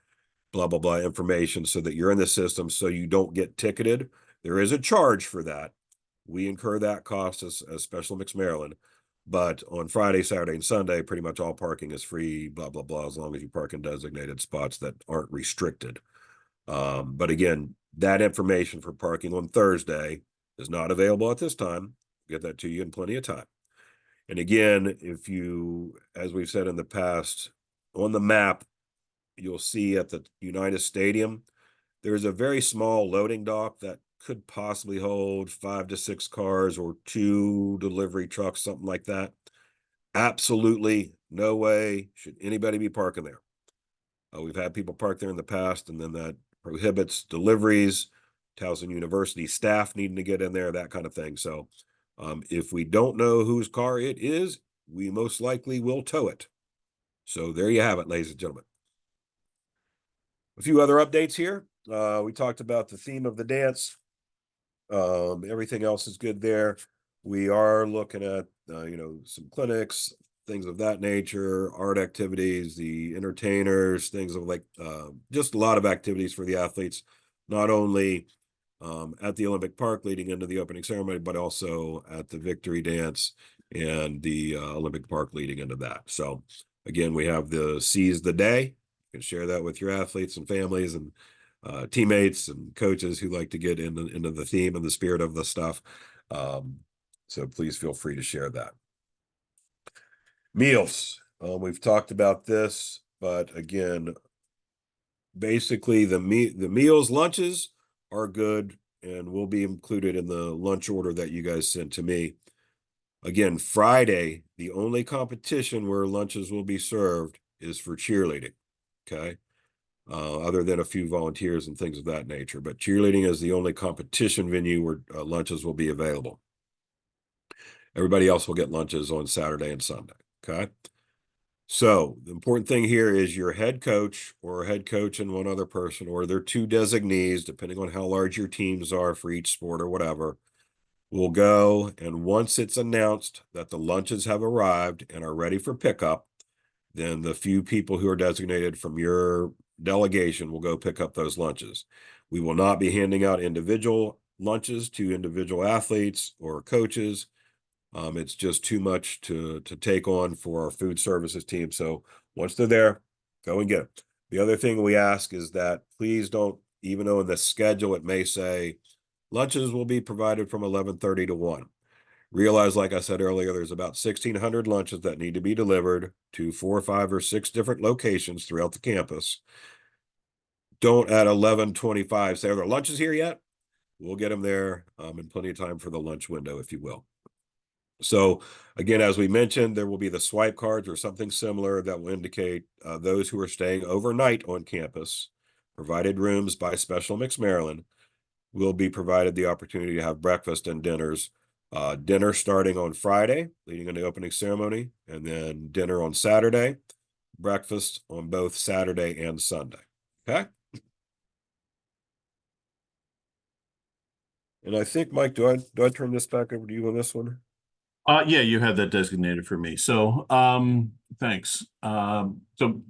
blah, blah, blah, information so that you're in the system so you don't get ticketed. There is a charge for that. We incur that cost as Special Mix Maryland. But on Friday, Saturday, and Sunday, pretty much all parking is free, blah, blah, blah, as long as you park in designated spots that aren't restricted. But again, that information for parking on Thursday is not available at this time. Get that to you in plenty of time. And again, if you, as we've said in the past, on the map, you'll see at the United Stadium, there's a very small loading dock that could possibly hold 5 to 6 cars or 2 delivery trucks, something like that. Absolutely no way should anybody be parking there. We've had people park there in the past, and then that prohibits deliveries, Towson University staff needing to get in there, that kind of thing. So if we don't know whose car it is, we most likely will tow it. So there you have it, ladies and gentlemen. A few other updates here. We talked about the theme of the dance. Everything else is good there. We are looking at, some clinics, things of that nature, art activities, the entertainers, things of like, just a lot of activities for the athletes, not only at the Olympic Park leading into the opening ceremony, but also at the victory dance and the Olympic Park leading into that. So again, we have the Seize the Day. You can share that with your athletes and families and teammates and coaches who like to get into the theme and the spirit of the stuff. So please feel free to share that. Meals. We've talked about this, but again, basically the meals, lunches are good and will be included in the lunch order that you guys sent to me. Again, Friday, the only competition where lunches will be served is for cheerleading. Okay. Other than a few volunteers and things of that nature. But cheerleading is the only competition venue where lunches will be available. Everybody else will get lunches on Saturday and Sunday. Okay. So the important thing here is your head coach or head coach and one other person, or their two designees, depending on how large your teams are for each sport or whatever, will go. And once it's announced that the lunches have arrived and are ready for pickup, then the few people who are designated from your delegation will go pick up those lunches. We will not be handing out individual lunches to individual athletes or coaches. It's just too much to take on for our food services team. So once they're there, go and get them. The other thing we ask is that please don't, even though in the schedule it may say lunches will be provided from 11:30 to 1. Realize, like I said earlier, there's about 1,600 lunches that need to be delivered to 4, 5, or 6 different locations throughout the campus. Don't at 11:25 say, are there lunches here yet? We'll get them there in plenty of time for the lunch window, if you will. So again, as we mentioned, there will be the swipe cards or something similar that will indicate those who are staying overnight on campus, provided rooms by Special Mix Maryland, will be provided the opportunity to have breakfast and dinners. Dinner starting on Friday, leading into the opening ceremony, and then dinner on Saturday, breakfast on both Saturday and Sunday. Okay. And I think, Mike, do I turn this back over to you on this one? Yeah, you had that designated for me. So, thanks. So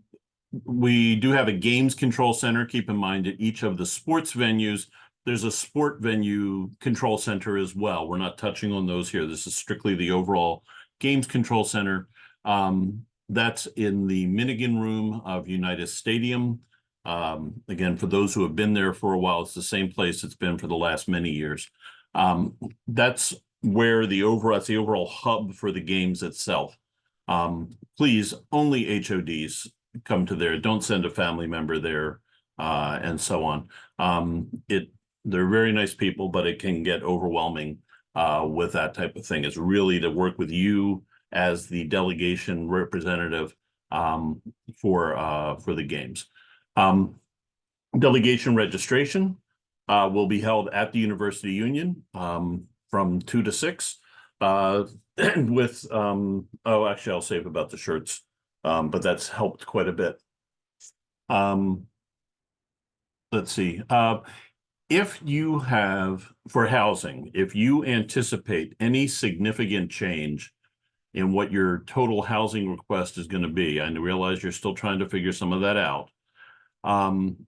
we do have a games control center. Keep in mind at each of the sports venues, there's a sport venue control center as well. We're not touching on those here. This is strictly the overall games control center. That's in the Minigan room of United Stadium. Again, for those who have been there for a while, it's the same place it's been for the last many years. That's where that's the overall hub for the games itself. Please, only HODs come to there. Don't send a family member there, and so on. They're very nice people, but it can get overwhelming with that type of thing. It's really to work with you as the delegation representative for the games. Delegation registration will be held at the University Union from 2 to 6 with oh, actually I'll save about the shirts, but that's helped quite a bit. Let's see. If you have, for housing, if you anticipate any significant change in what your total housing request is going to be, I realize you're still trying to figure some of that out. And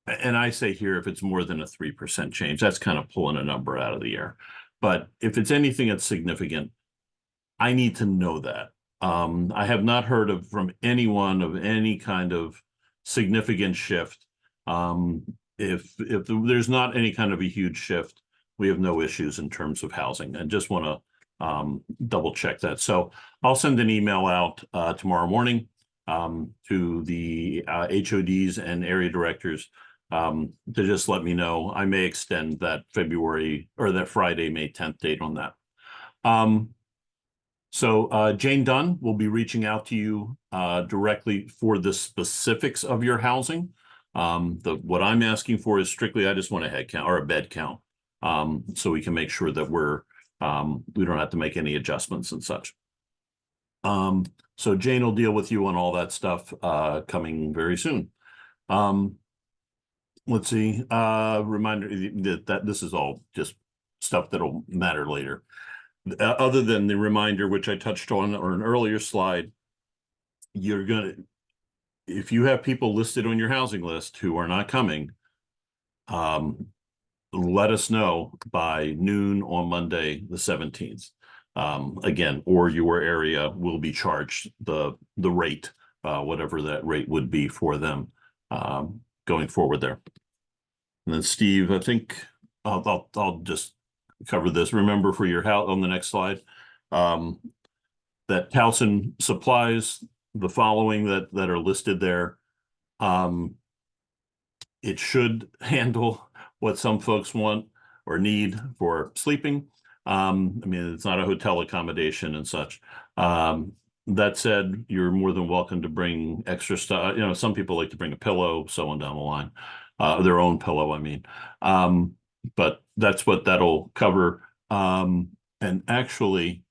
I say here, if it's more than a 3% change, that's kind of pulling a number out of the air. But if it's anything that's significant, I need to know that. I have not heard from anyone of any kind of significant shift. If there's not any kind of a huge shift, we have no issues in terms of housing. I just want to double check that. So I'll send an email out tomorrow morning to the HODs and area directors to just let me know. I may extend that February or that Friday, May 10th date on that. So Jane Dunn will be reaching out to you directly for the specifics of your housing. What I'm asking for is strictly, I just want a head count or a bed count, so we can make sure that we don't have to make any adjustments and such. So Jane will deal with you on all that stuff coming very soon. Let's see, reminder that this is all just stuff that'll matter later. Other than the reminder, which I touched on an earlier slide, if you have people listed on your housing list who are not coming, let us know by noon on Monday, the 17th. Again, or your area will be charged the rate, whatever that rate would be for them going forward there. And then Steve, I think I'll just cover this. Remember for your house on the next slide, that Towson supplies the following that are listed there. It should handle what some folks want or need for sleeping. I mean, it's not a hotel accommodation and such. That said, you're more than welcome to bring extra stuff. You know, some people like to bring a pillow, so on down the line, their own pillow, I mean. But that's what that'll cover. And actually,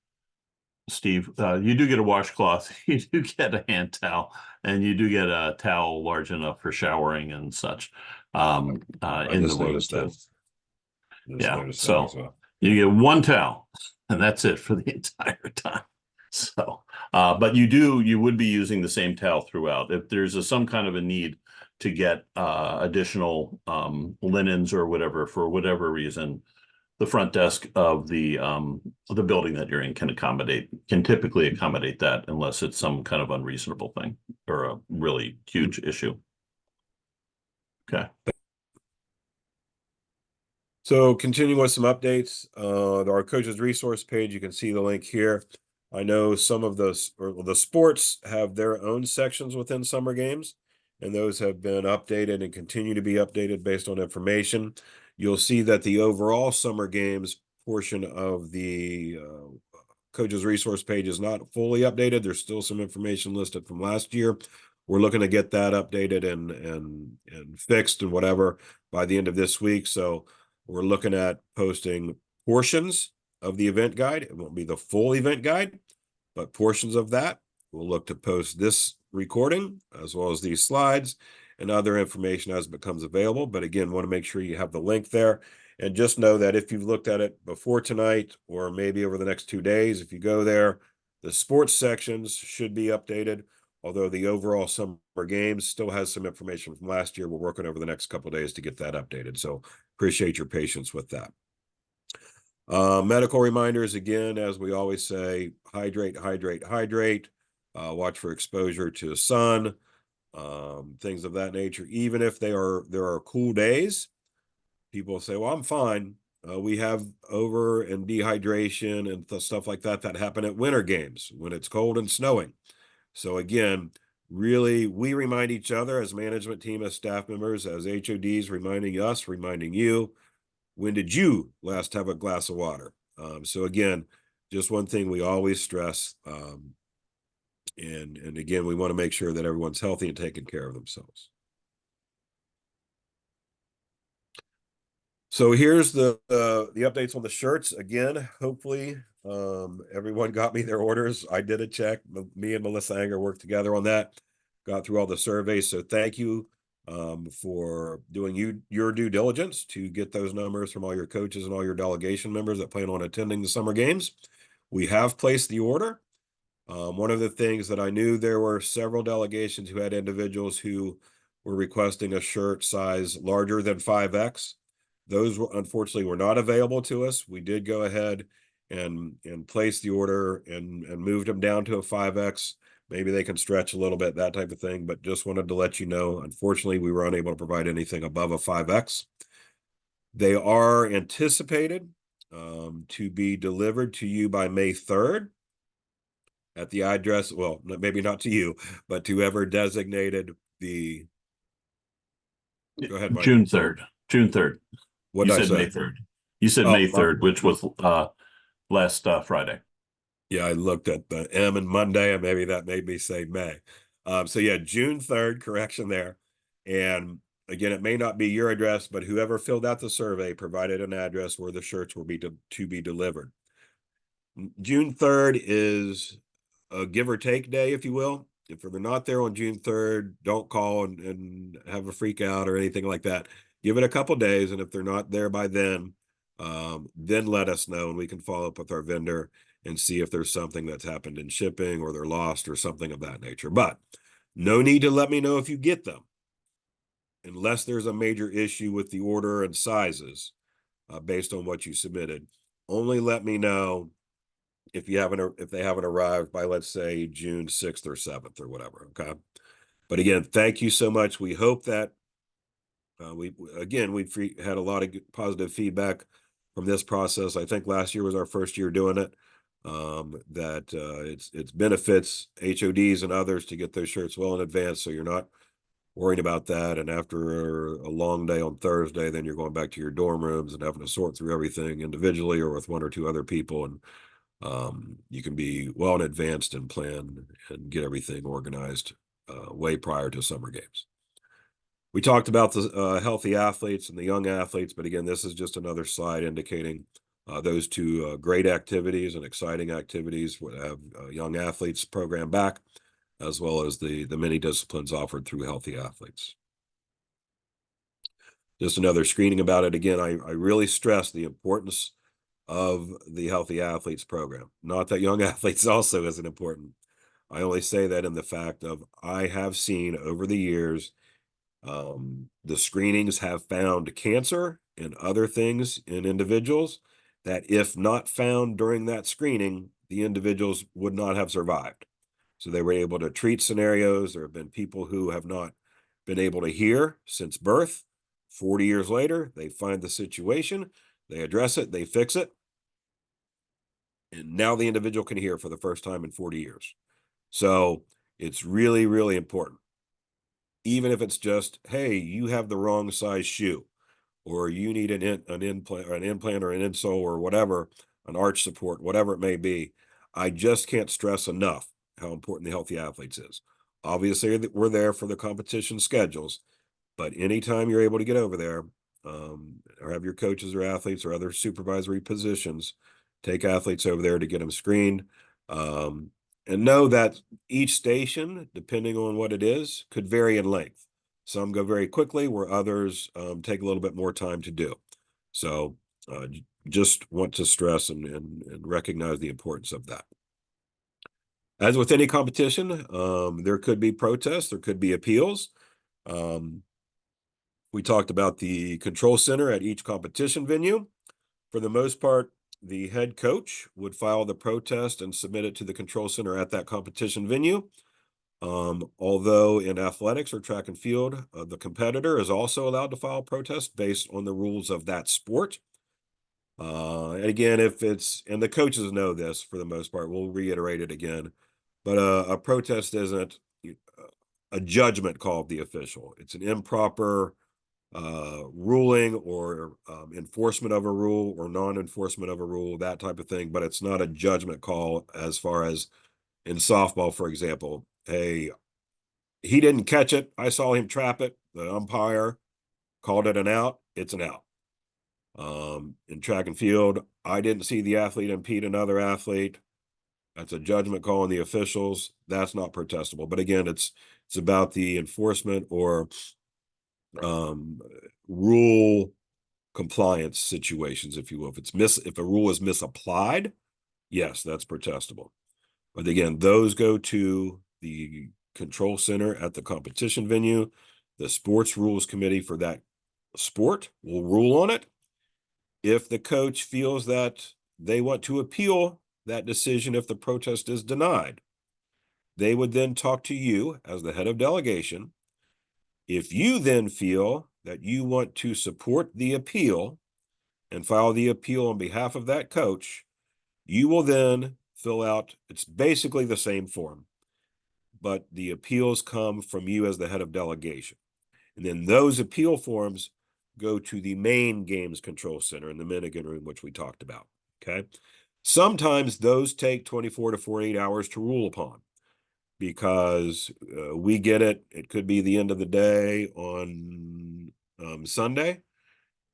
Steve, you do get a washcloth, you do get a hand towel, and you do get a towel large enough for showering and such I in the just room noticed too. that. Just Yeah, noticed that as so well. you get one towel, and that's it for the entire time. So, but you would be using the same towel throughout. If there's some kind of a need to get additional linens or whatever for whatever reason, the front desk of the building that you're in can typically accommodate that unless it's some kind of unreasonable thing or a really huge issue. Okay. So continuing with some updates, our coaches resource page, you can see the link here. I know some of the sports have their own sections within summer games, and those have been updated and continue to be updated based on information. You'll see that the overall summer games portion of the coaches resource page is not fully updated. There's still some information listed from last year. We're looking to get that updated and fixed and whatever by the end of this week. So we're looking at posting portions of the event guide. It won't be the full event guide, but portions of that. We'll look to post this recording as well as these slides and other information as it becomes available. But again, want to make sure you have the link there. And just know that if you've looked at it before tonight or maybe over the next 2 days, if you go there, the sports sections should be updated. Although the overall summer games still has some information from last year, we're working over the next couple of days to get that updated. So appreciate your patience with that. Medical reminders, again, as we always say, hydrate, hydrate, hydrate. Watch for exposure to sun, things of that nature. Even if there are cool days, people say, well, I'm fine. We have over and dehydration and stuff like that happen at winter games when it's cold and snowing. So again, really, we remind each other as management team, as staff members, as HODs, reminding us, reminding you, when did you last have a glass of water? So again, just one thing we always stress, and again, we want to make sure that everyone's healthy and taking care of themselves. So here's the updates on the shirts. Again, hopefully everyone got me their orders. I did a check. Me and Melissa Anger worked together on that. Got through all the surveys. So thank you for doing your due diligence to get those numbers from all your coaches and all your delegation members that plan on attending the summer games. We have placed the order. One of the things that I knew, there were several delegations who had individuals who were requesting a shirt size larger than 5X. Those unfortunately were not available to us. We did go ahead and place the order and moved them down to a 5X. Maybe they can stretch a little bit, that type of thing, but just wanted to let you know, unfortunately, we were unable to provide anything above a 5X. They are anticipated to be delivered to you by May 3rd at the address, well, maybe not to you, but to whoever designated the. Go ahead, Mike. June 3rd. June 3rd. What You did I said say? May 3rd. You said May 3rd, which was last Friday. Yeah, I looked at the M and Monday, and maybe that made me say May. So yeah, June 3rd, correction there. And again, it may not be your address, but whoever filled out the survey provided an address where the shirts will be to be delivered. June 3rd is a give or take day, if you will. If they're not there on June 3rd, don't call and have a freak out or anything like that. Give it a couple days, and if they're not there by then let us know, and we can follow up with our vendor and see if there's something that's happened in shipping or they're lost or something of that nature. But no need to let me know if you get them unless there's a major issue with the order and sizes based on what you submitted. Only let me know if they haven't arrived by, let's say, June 6th or 7th or whatever. Okay. But again, thank you so much. We hope that we've had a lot of positive feedback from this process. I think last year was our first year doing it. It's benefits HODs and others to get those shirts well in advance, so you're not worrying about that. And after a long day on Thursday, then you're going back to your dorm rooms and having to sort through everything individually or with one or two other people. And you can be well in advance and plan and get everything organized way prior to summer games. We talked about the healthy athletes and the young athletes, but again, this is just another slide indicating those two great activities and exciting activities would have young athletes program back, as well as the many disciplines offered through Healthy Athletes. Just another screening about it. Again, I really stress the importance of the Healthy Athletes program. Not that young athletes also isn't important. I only say that in the fact of I have seen over the years the screenings have found cancer and other things in individuals that, if not found during that screening, the individuals would not have survived. So they were able to treat scenarios. There have been people who have not been able to hear since birth. 40 years later, they find the situation, they address it, they fix it, and now the individual can hear for the first time in 40 years. So it's really, really important. Even if it's just, hey, you have the wrong size shoe, or you need an implant or an insole or whatever, an arch support, whatever it may be. I just can't stress enough how important the Healthy Athletes is. Obviously, we're there for the competition schedules, but anytime you're able to get over there, or have your coaches or athletes or other supervisory positions, take athletes over there to get them screened. And know that each station, depending on what it is, could vary in length. Some go very quickly, where others take a little bit more time to do. So just want to stress and recognize the importance of that. As with any competition, there could be protests, there could be appeals. We talked about the control center at each competition venue. For the most part, the head coach would file the protest and submit it to the control center at that competition venue. Although in athletics or track and field, the competitor is also allowed to file a protest based on the rules of that sport. And again, if it's, and the coaches know this for the most part, we'll reiterate it again, but a protest isn't a judgment call of the official. It's an improper ruling or enforcement of a rule or non-enforcement of a rule, that type of thing, but it's not a judgment call as far as in softball, for example. Hey, he didn't catch it. I saw him trap it. The umpire called it an out. It's an out. In track and field, I didn't see the athlete impede another athlete. That's a judgment call on the officials. That's not protestable. But again, it's about the enforcement or rule compliance situations, if you will. If a rule is misapplied, yes, that's protestable. But again, those go to the control center at the competition venue. The sports rules committee for that sport will rule on it. If the coach feels that they want to appeal that decision, if the protest is denied, they would then talk to you as the head of delegation. If you then feel that you want to support the appeal and file the appeal on behalf of that coach, you will then fill out, it's basically the same form, but the appeals come from you as the head of delegation. And then those appeal forms go to the main games control center in the Minigan room, which we talked about, okay? Sometimes those take 24 to 48 hours to rule upon because we get it. It could be the end of the day on Sunday.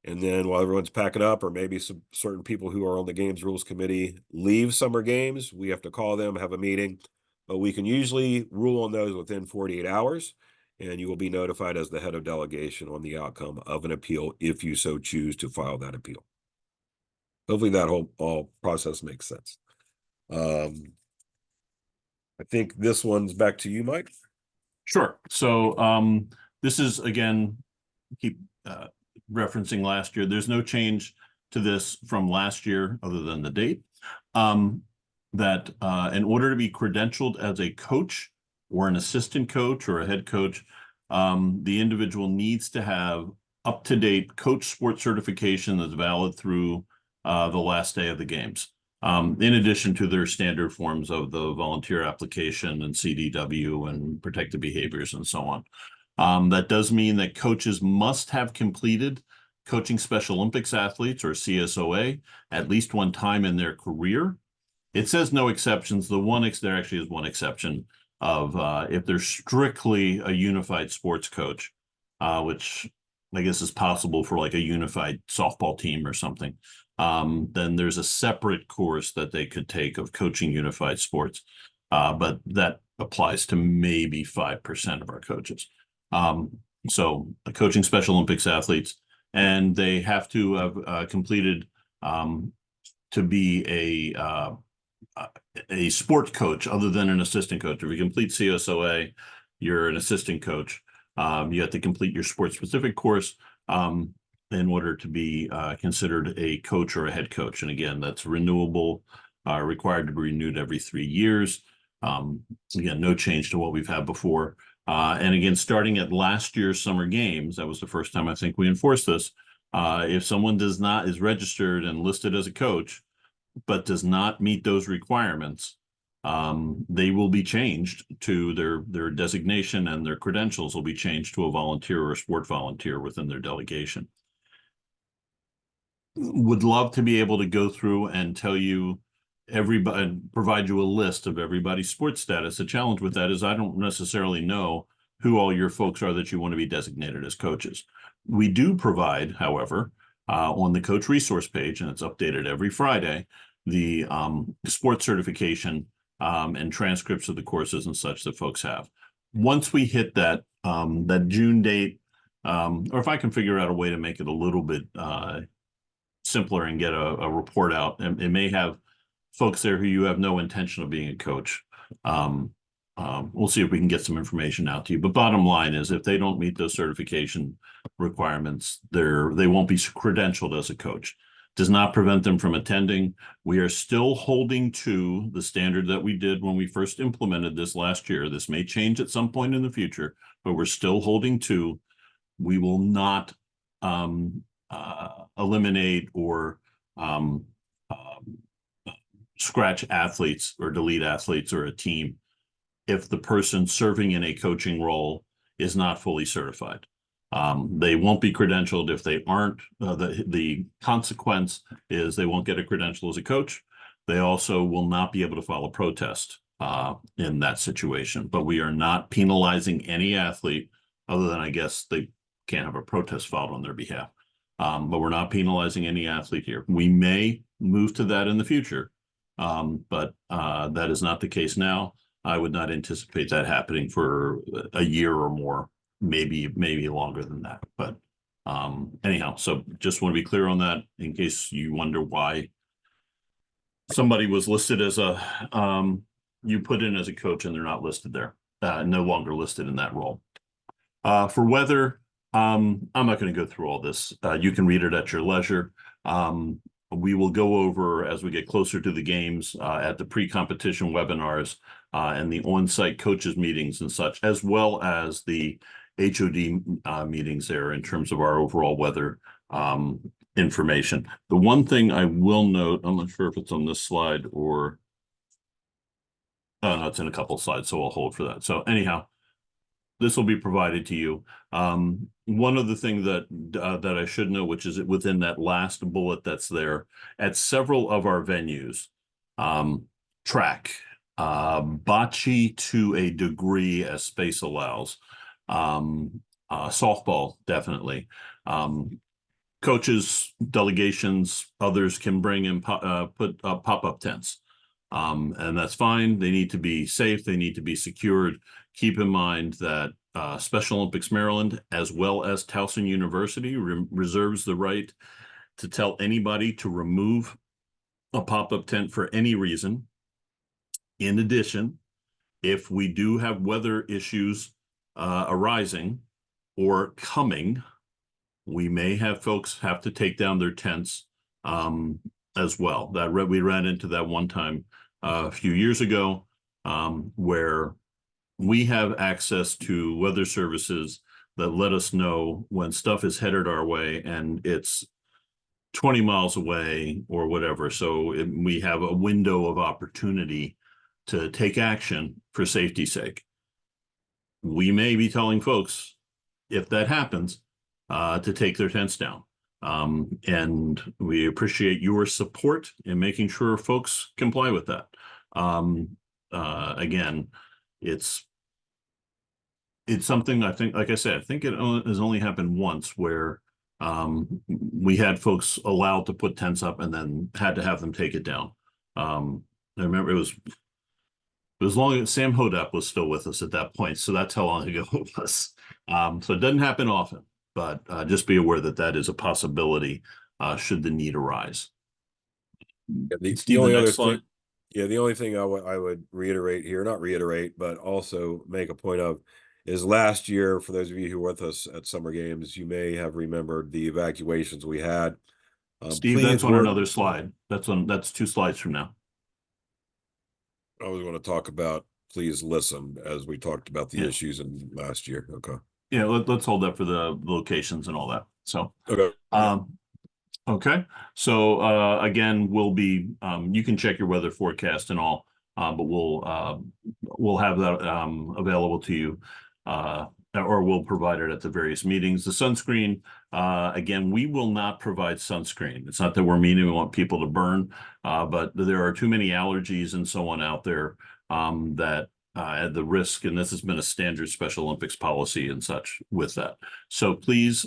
And then while everyone's packing up, or maybe some certain people who are on the games rules committee leave summer games, we have to call them, have a meeting. But we can usually rule on those within 48 hours. And you will be notified as the head of delegation on the outcome of an appeal if you so choose to file that appeal. Hopefully that whole process makes sense. I think this one's back to you, Mike. Sure. So this is, again, keep referencing last year. There's no change to this from last year other than the date. That in order to be credentialed as a coach or an assistant coach or a head coach, the individual needs to have up-to-date coach sport certification that's valid through the last day of the games. In addition to their standard forms of the volunteer application and CDW and protected behaviors and so on. That does mean that coaches must have completed coaching Special Olympics athletes or CSOA at least one time in their career. It says no exceptions. There actually is one exception of if they're strictly a unified sports coach, which I guess is possible for like a unified softball team or something. Then there's a separate course that they could take of coaching unified sports. But that applies to maybe 5% of our coaches. So coaching Special Olympics athletes, and they have to have completed to be a sport coach other than an assistant coach. If you complete CSOA, you're an assistant coach. You have to complete your sport specific course in order to be considered a coach or a head coach. And again, that's renewable, required to be renewed every 3 years. Again, no change to what we've had before. And again, starting at last year's summer games, that was the first time I think we enforced this. If someone is registered and listed as a coach, but does not meet those requirements, they will be changed to their designation, and their credentials will be changed to a volunteer or a sport volunteer within their delegation. Would love to be able to go through and tell you everybody, provide you a list of everybody's sports status. The challenge with that is I don't necessarily know who all your folks are that you want to be designated as coaches. We do provide, however, on the coach resource page, and it's updated every Friday, the sports certification and transcripts of the courses and such that folks have. Once we hit that June date, or if I can figure out a way to make it a little bit simpler and get a report out, and it may have folks there who you have no intention of being a coach. We'll see if we can get some information out to you. But bottom line is, if they don't meet those certification requirements, they won't be credentialed as a coach. Does not prevent them from attending. We are still holding to the standard that we did when we first implemented this last year. This may change at some point in the future, but we're still holding to, we will not eliminate or scratch athletes or delete athletes or a team if the person serving in a coaching role is not fully certified. They won't be credentialed if they aren't. The consequence is they won't get a credential as a coach. They also will not be able to file a protest in that situation. But we are not penalizing any athlete, other than I guess they can't have a protest filed on their behalf. But we're not penalizing any athlete here. We may move to that in the future, but that is not the case now. I would not anticipate that happening for a year or more, maybe longer than that. But anyhow, so just want to be clear on that in case you wonder why somebody was listed as you put in as a coach and they're not listed there, no longer listed in that role. For weather, I'm not going to go through all this. You can read it at your leisure. We will go over, as we get closer to the games, at the pre-competition webinars and the on-site coaches meetings and such, as well as the HOD meetings there in terms of our overall weather information. The one thing I will note, I'm not sure if it's on this slide or, oh no, it's in a couple of slides, so I'll hold for that. So anyhow, this will be provided to you. One other thing that I should know, which is within that last bullet that's there, at several of our venues, track, bocce to a degree as space allows, softball definitely. Coaches, delegations, others can bring in put pop-up tents. And that's fine. They need to be safe. They need to be secured. Keep in mind that Special Olympics Maryland, as well as Towson University, reserves the right to tell anybody to remove a pop-up tent for any reason. In addition, if we do have weather issues arising or coming, we may have folks have to take down their tents as well. We ran into that one time a few years ago where we have access to weather services that let us know when stuff is headed our way and it's 20 miles away or whatever. So we have a window of opportunity to take action for safety's sake. We may be telling folks, if that happens, to take their tents down. And we appreciate your support in making sure folks comply with that. Again, it's it's something I think, like I said, I think it has only happened once where we had folks allowed to put tents up and then had to have them take it down. I remember it was long as Sam Hodap was still with us at that point, so that's how long ago it was. So it doesn't happen often, but just be aware that that is a possibility should the need arise. Yeah, the Steve, the only other next slide. thing, yeah, the only thing I would reiterate here, not reiterate, but also make a point of, is last year, for those of you who were with us at summer games, you may have remembered the evacuations we had. Steve, that's Please on work. another slide. That's 2 slides from now. I was going to talk about, please listen, as we talked about the Yeah. issues in last year. Okay. Yeah, let's hold that for the locations and all that. So, Okay. okay. So, again, we'll be, you can check your weather forecast and all, but we'll have that, available to you, or we'll provide it at the various meetings. The sunscreen, again, we will not provide sunscreen. It's not that we're meaning we want people to burn, but there are too many allergies and so on out there, that at the risk, and this has been a standard Special Olympics policy and such with that. So please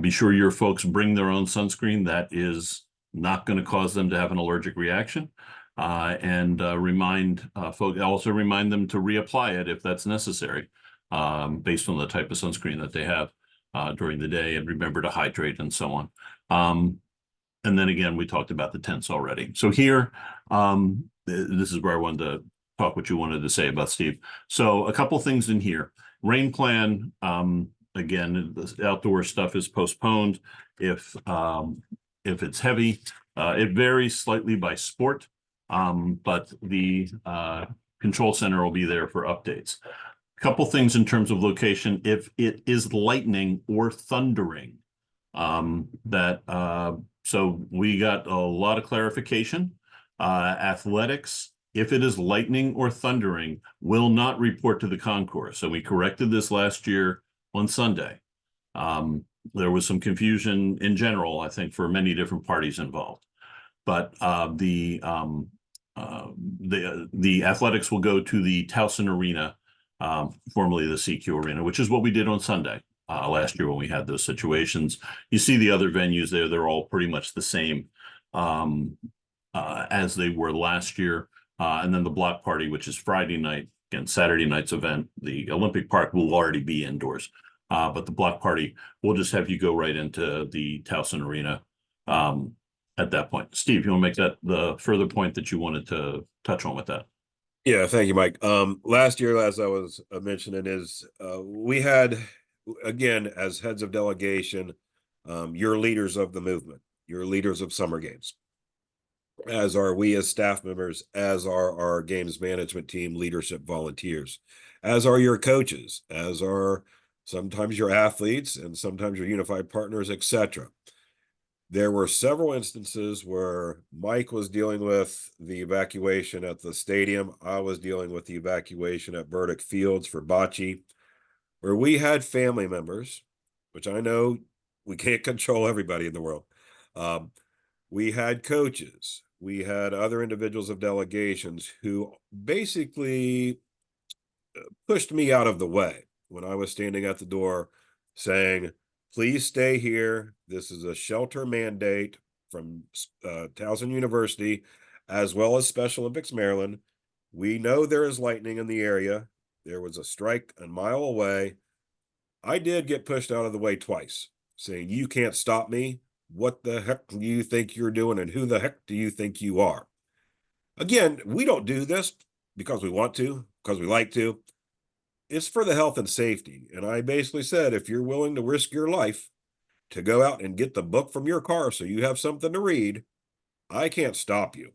be sure your folks bring their own sunscreen. That is not going to cause them to have an allergic reaction. And remind folks, also remind them to reapply it if that's necessary, based on the type of sunscreen that they have during the day, and remember to hydrate and so on. And then again, we talked about the tents already. So here, this is where I wanted to talk what you wanted to say about Steve. So a couple things in here. Rain plan, again, the outdoor stuff is postponed. If it's heavy, it varies slightly by sport, but the control center will be there for updates. A couple things in terms of location. If it is lightning or thundering, so we got a lot of clarification. Athletics, if it is lightning or thundering, will not report to the concourse. So we corrected this last year on Sunday. There was some confusion in general, I think, for many different parties involved. But the athletics will go to the Towson Arena, formerly the CQ Arena, which is what we did on Sunday last year when we had those situations. You see the other venues there; they're all pretty much the same as they were last year. And then the block party, which is Friday night, again, Saturday night's event. The Olympic Park will already be indoors. But the block party, we'll just have you go right into the Towson Arena at that point. Steve, you want to make that the further point that you wanted to touch on with that? Yeah, thank you, Mike. Last year, as I was mentioning, is we had, again, as heads of delegation, you're leaders of the movement, you're leaders of summer games, as are we as staff members, as are our games management team leadership volunteers, as are your coaches, as are sometimes your athletes, and sometimes your unified partners, etc. There were several instances where Mike was dealing with the evacuation at the stadium. I was dealing with the evacuation at Burdick Fields for bocce, where we had family members, which I know we can't control everybody in the world. We had coaches. We had other individuals of delegations who basically pushed me out of the way when I was standing at the door saying, please stay here. This is a shelter mandate from Towson University, as well as Special Olympics Maryland. We know there is lightning in the area. There was a strike a mile away. I did get pushed out of the way twice, saying, you can't stop me. What the heck do you think you're doing? And who the heck do you think you are? Again, we don't do this because we want to, because we like to. It's for the health and safety. And I basically said, if you're willing to risk your life to go out and get the book from your car so you have something to read, I can't stop you.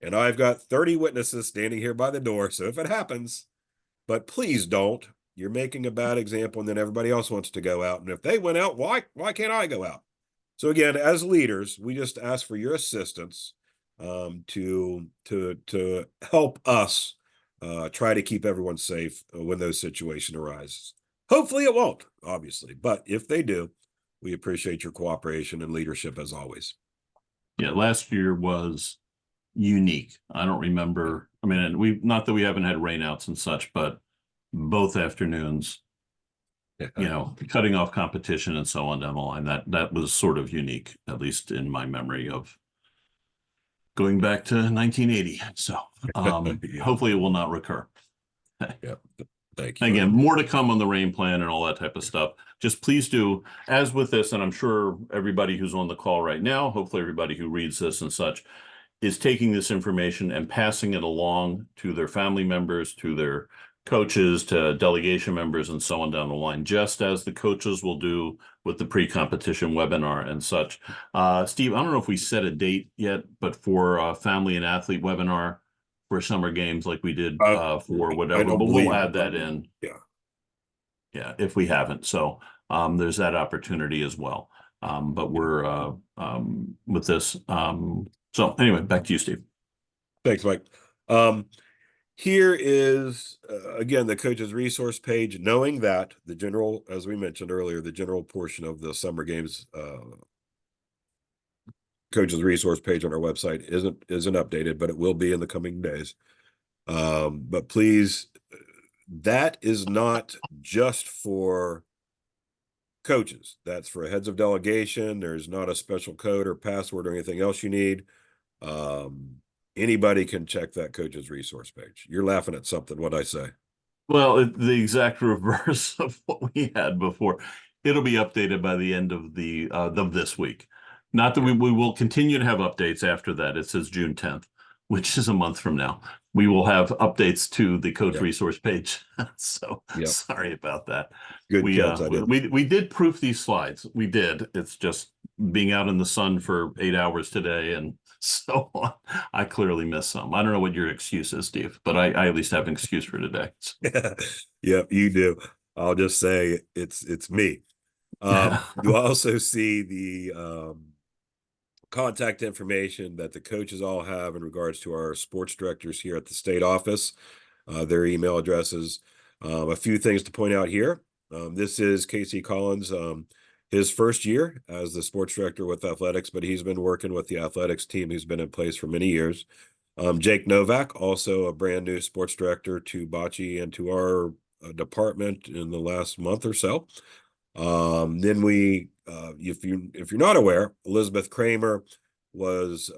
And I've got 30 witnesses standing here by the door. So if it happens, but please don't. You're making a bad example, and then everybody else wants to go out. And if they went out, why can't I go out? So again, as leaders, we just ask for your assistance to help us try to keep everyone safe when those situations arise. Hopefully it won't, obviously, but if they do, we appreciate your cooperation and leadership as always. Yeah, last year was unique. I don't remember. I mean, not that we haven't had rainouts and such, but both afternoons, cutting off competition and so on down the line. That was sort of unique, at least in my memory of going back to 1980. So Yeah. hopefully it will not recur. Yeah. Thank you. Again, more to come on the rain plan and all that type of stuff. Just please do, as with this, and I'm sure everybody who's on the call right now, hopefully everybody who reads this and such, is taking this information and passing it along to their family members, to their coaches, to delegation members, and so on down the line, just as the coaches will do with the pre-competition webinar and such. Steve, I don't know if we set a date yet, but for a family and athlete webinar for summer games like we did for whatever, but we'll add that in. Yeah. Yeah, if we haven't. So there's that opportunity as well. But we're with this. So anyway, back to you, Steve. Thanks, Mike. Here is, again, the coach's resource page, knowing that the general, as we mentioned earlier, the general portion of the summer games coach's resource page on our website isn't updated, but it will be in the coming days. But please, that is not just for coaches. That's for heads of delegation. There's not a special code or password or anything else you need. Anybody can check that coach's resource page. You're laughing at something. What'd I say? Well, the exact reverse of what we had before. It'll be updated by the end of the of this week. Not that we will continue to have updates after that. It says June 10th, which is a month from now. We will have updates to the coach resource page. So sorry about that. Good catch. We did proof these slides. We did. It's just being out in the sun for 8 hours today and so on. I clearly missed some. I don't know what your excuse is, Steve, but I at least have an excuse for today. So. Yep, you do. I'll just say it's me. You also see the contact information that the coaches all have in regards to our sports directors here at the state office, their email addresses. A few things to point out here. This is Casey Collins, his first year as the sports director with athletics, but he's been working with the athletics team who's been in place for many years. Jake Novak, also a brand new sports director to Bocce and to our department in the last month or so. Then we, if you're not aware, Elizabeth Kramer was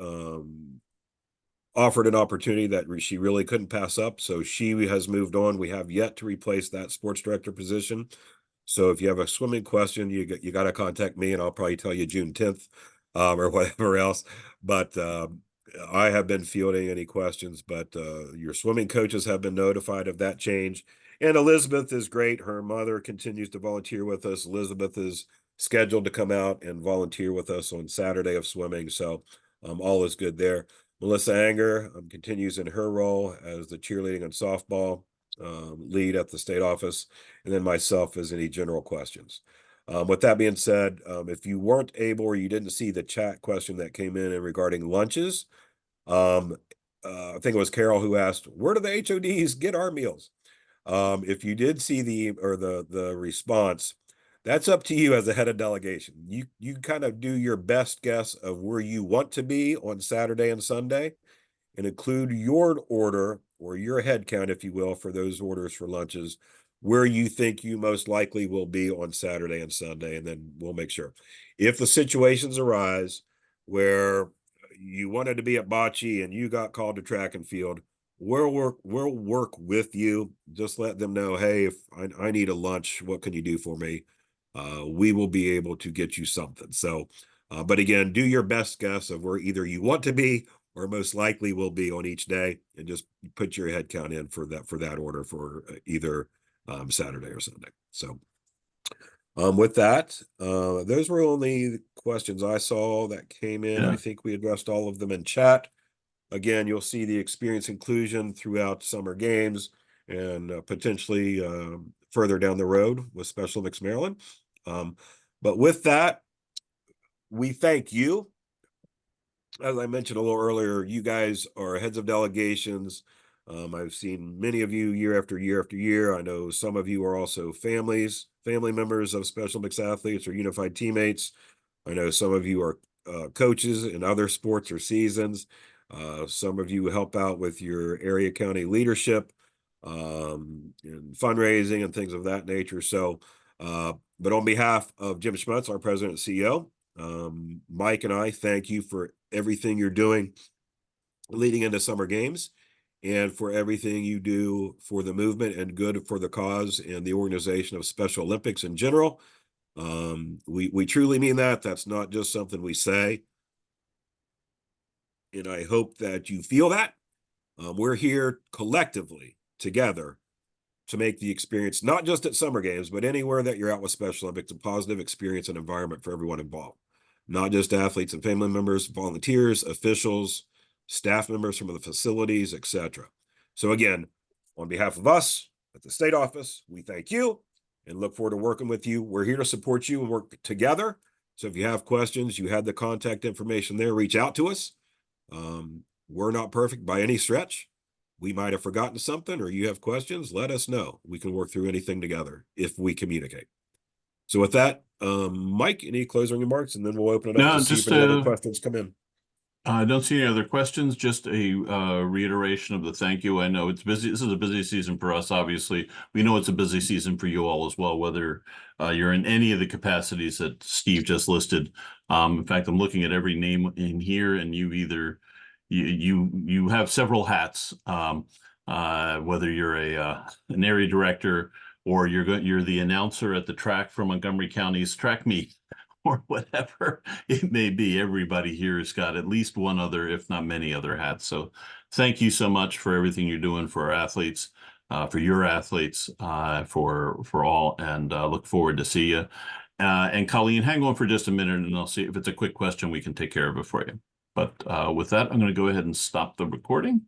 offered an opportunity that she really couldn't pass up. So she has moved on. We have yet to replace that sports director position. So if you have a swimming question, you got to contact me, and I'll probably tell you June 10th or whatever else. But I have been fielding any questions, but your swimming coaches have been notified of that change. And Elizabeth is great. Her mother continues to volunteer with us. Elizabeth is scheduled to come out and volunteer with us on Saturday of swimming. So all is good there. Melissa Anger continues in her role as the cheerleading and softball lead at the state office, and then myself as any general questions. With that being said, if you weren't able or you didn't see the chat question that came in regarding lunches, I think it was Carol who asked, where do the HODs get our meals? If you did see the response, that's up to you as a head of delegation. You kind of do your best guess of where you want to be on Saturday and Sunday and include your order or your head count, if you will, for those orders for lunches, where you think you most likely will be on Saturday and Sunday, and then we'll make sure. If the situations arise where you wanted to be at Bocce and you got called to track and field, we'll work with you. Just let them know, hey, if I need a lunch, what can you do for me? We will be able to get you something. So, but again, do your best guess of where either you want to be or most likely will be on each day, and just put your head count in for that order for either Saturday or Sunday. So with that, those were only questions I saw that came in. I think we addressed all of them in chat. Again, you'll see the experience inclusion throughout summer games and potentially further down the road with Special Olympics Maryland. But with that, we thank you. As I mentioned a little earlier, you guys are heads of delegations. I've seen many of you year after year after year. I know some of you are also family members of Special Olympics athletes or unified teammates. I know some of you are coaches in other sports or seasons. Some of you help out with your area county leadership. and fundraising and things of that nature. So, but on behalf of Jim Schmutz, our president and CEO, Mike and I thank you for everything you're doing leading into summer games and for everything you do for the movement and good for the cause and the organization of Special Olympics in general. We truly mean that. That's not just something we say. And I hope that you feel that. We're here collectively together to make the experience, not just at summer games, but anywhere that you're out with Special Olympics, a positive experience and environment for everyone involved. Not just athletes and family members, volunteers, officials, staff members from the facilities, etc. So again, on behalf of us at the state office, we thank you and look forward to working with you. We're here to support you and work together. So if you have questions, you had the contact information there, reach out to us. We're not perfect by any stretch. We might have forgotten something or you have questions, let us know. We can work through anything together if we communicate. So with that, Mike, any closing remarks? And then we'll open it up to see if any other questions come in. I don't see any other questions, just a reiteration of the thank you. I know it's busy. This is a busy season for us, obviously. We know it's a busy season for you all as well, whether you're in any of the capacities that Steve just listed. In fact, I'm looking at every name in here, and you have several hats, whether you're an area director or you're the announcer at the track for Montgomery County's track meet, or whatever it may be. Everybody here has got at least one other, if not many other hats. So thank you so much for everything you're doing for our athletes, for your athletes, for all, and look forward to see you. And Colleen, hang on for just a minute and I'll see if it's a quick question we can take care of it for you. But with that, I'm going to go ahead and stop the recording.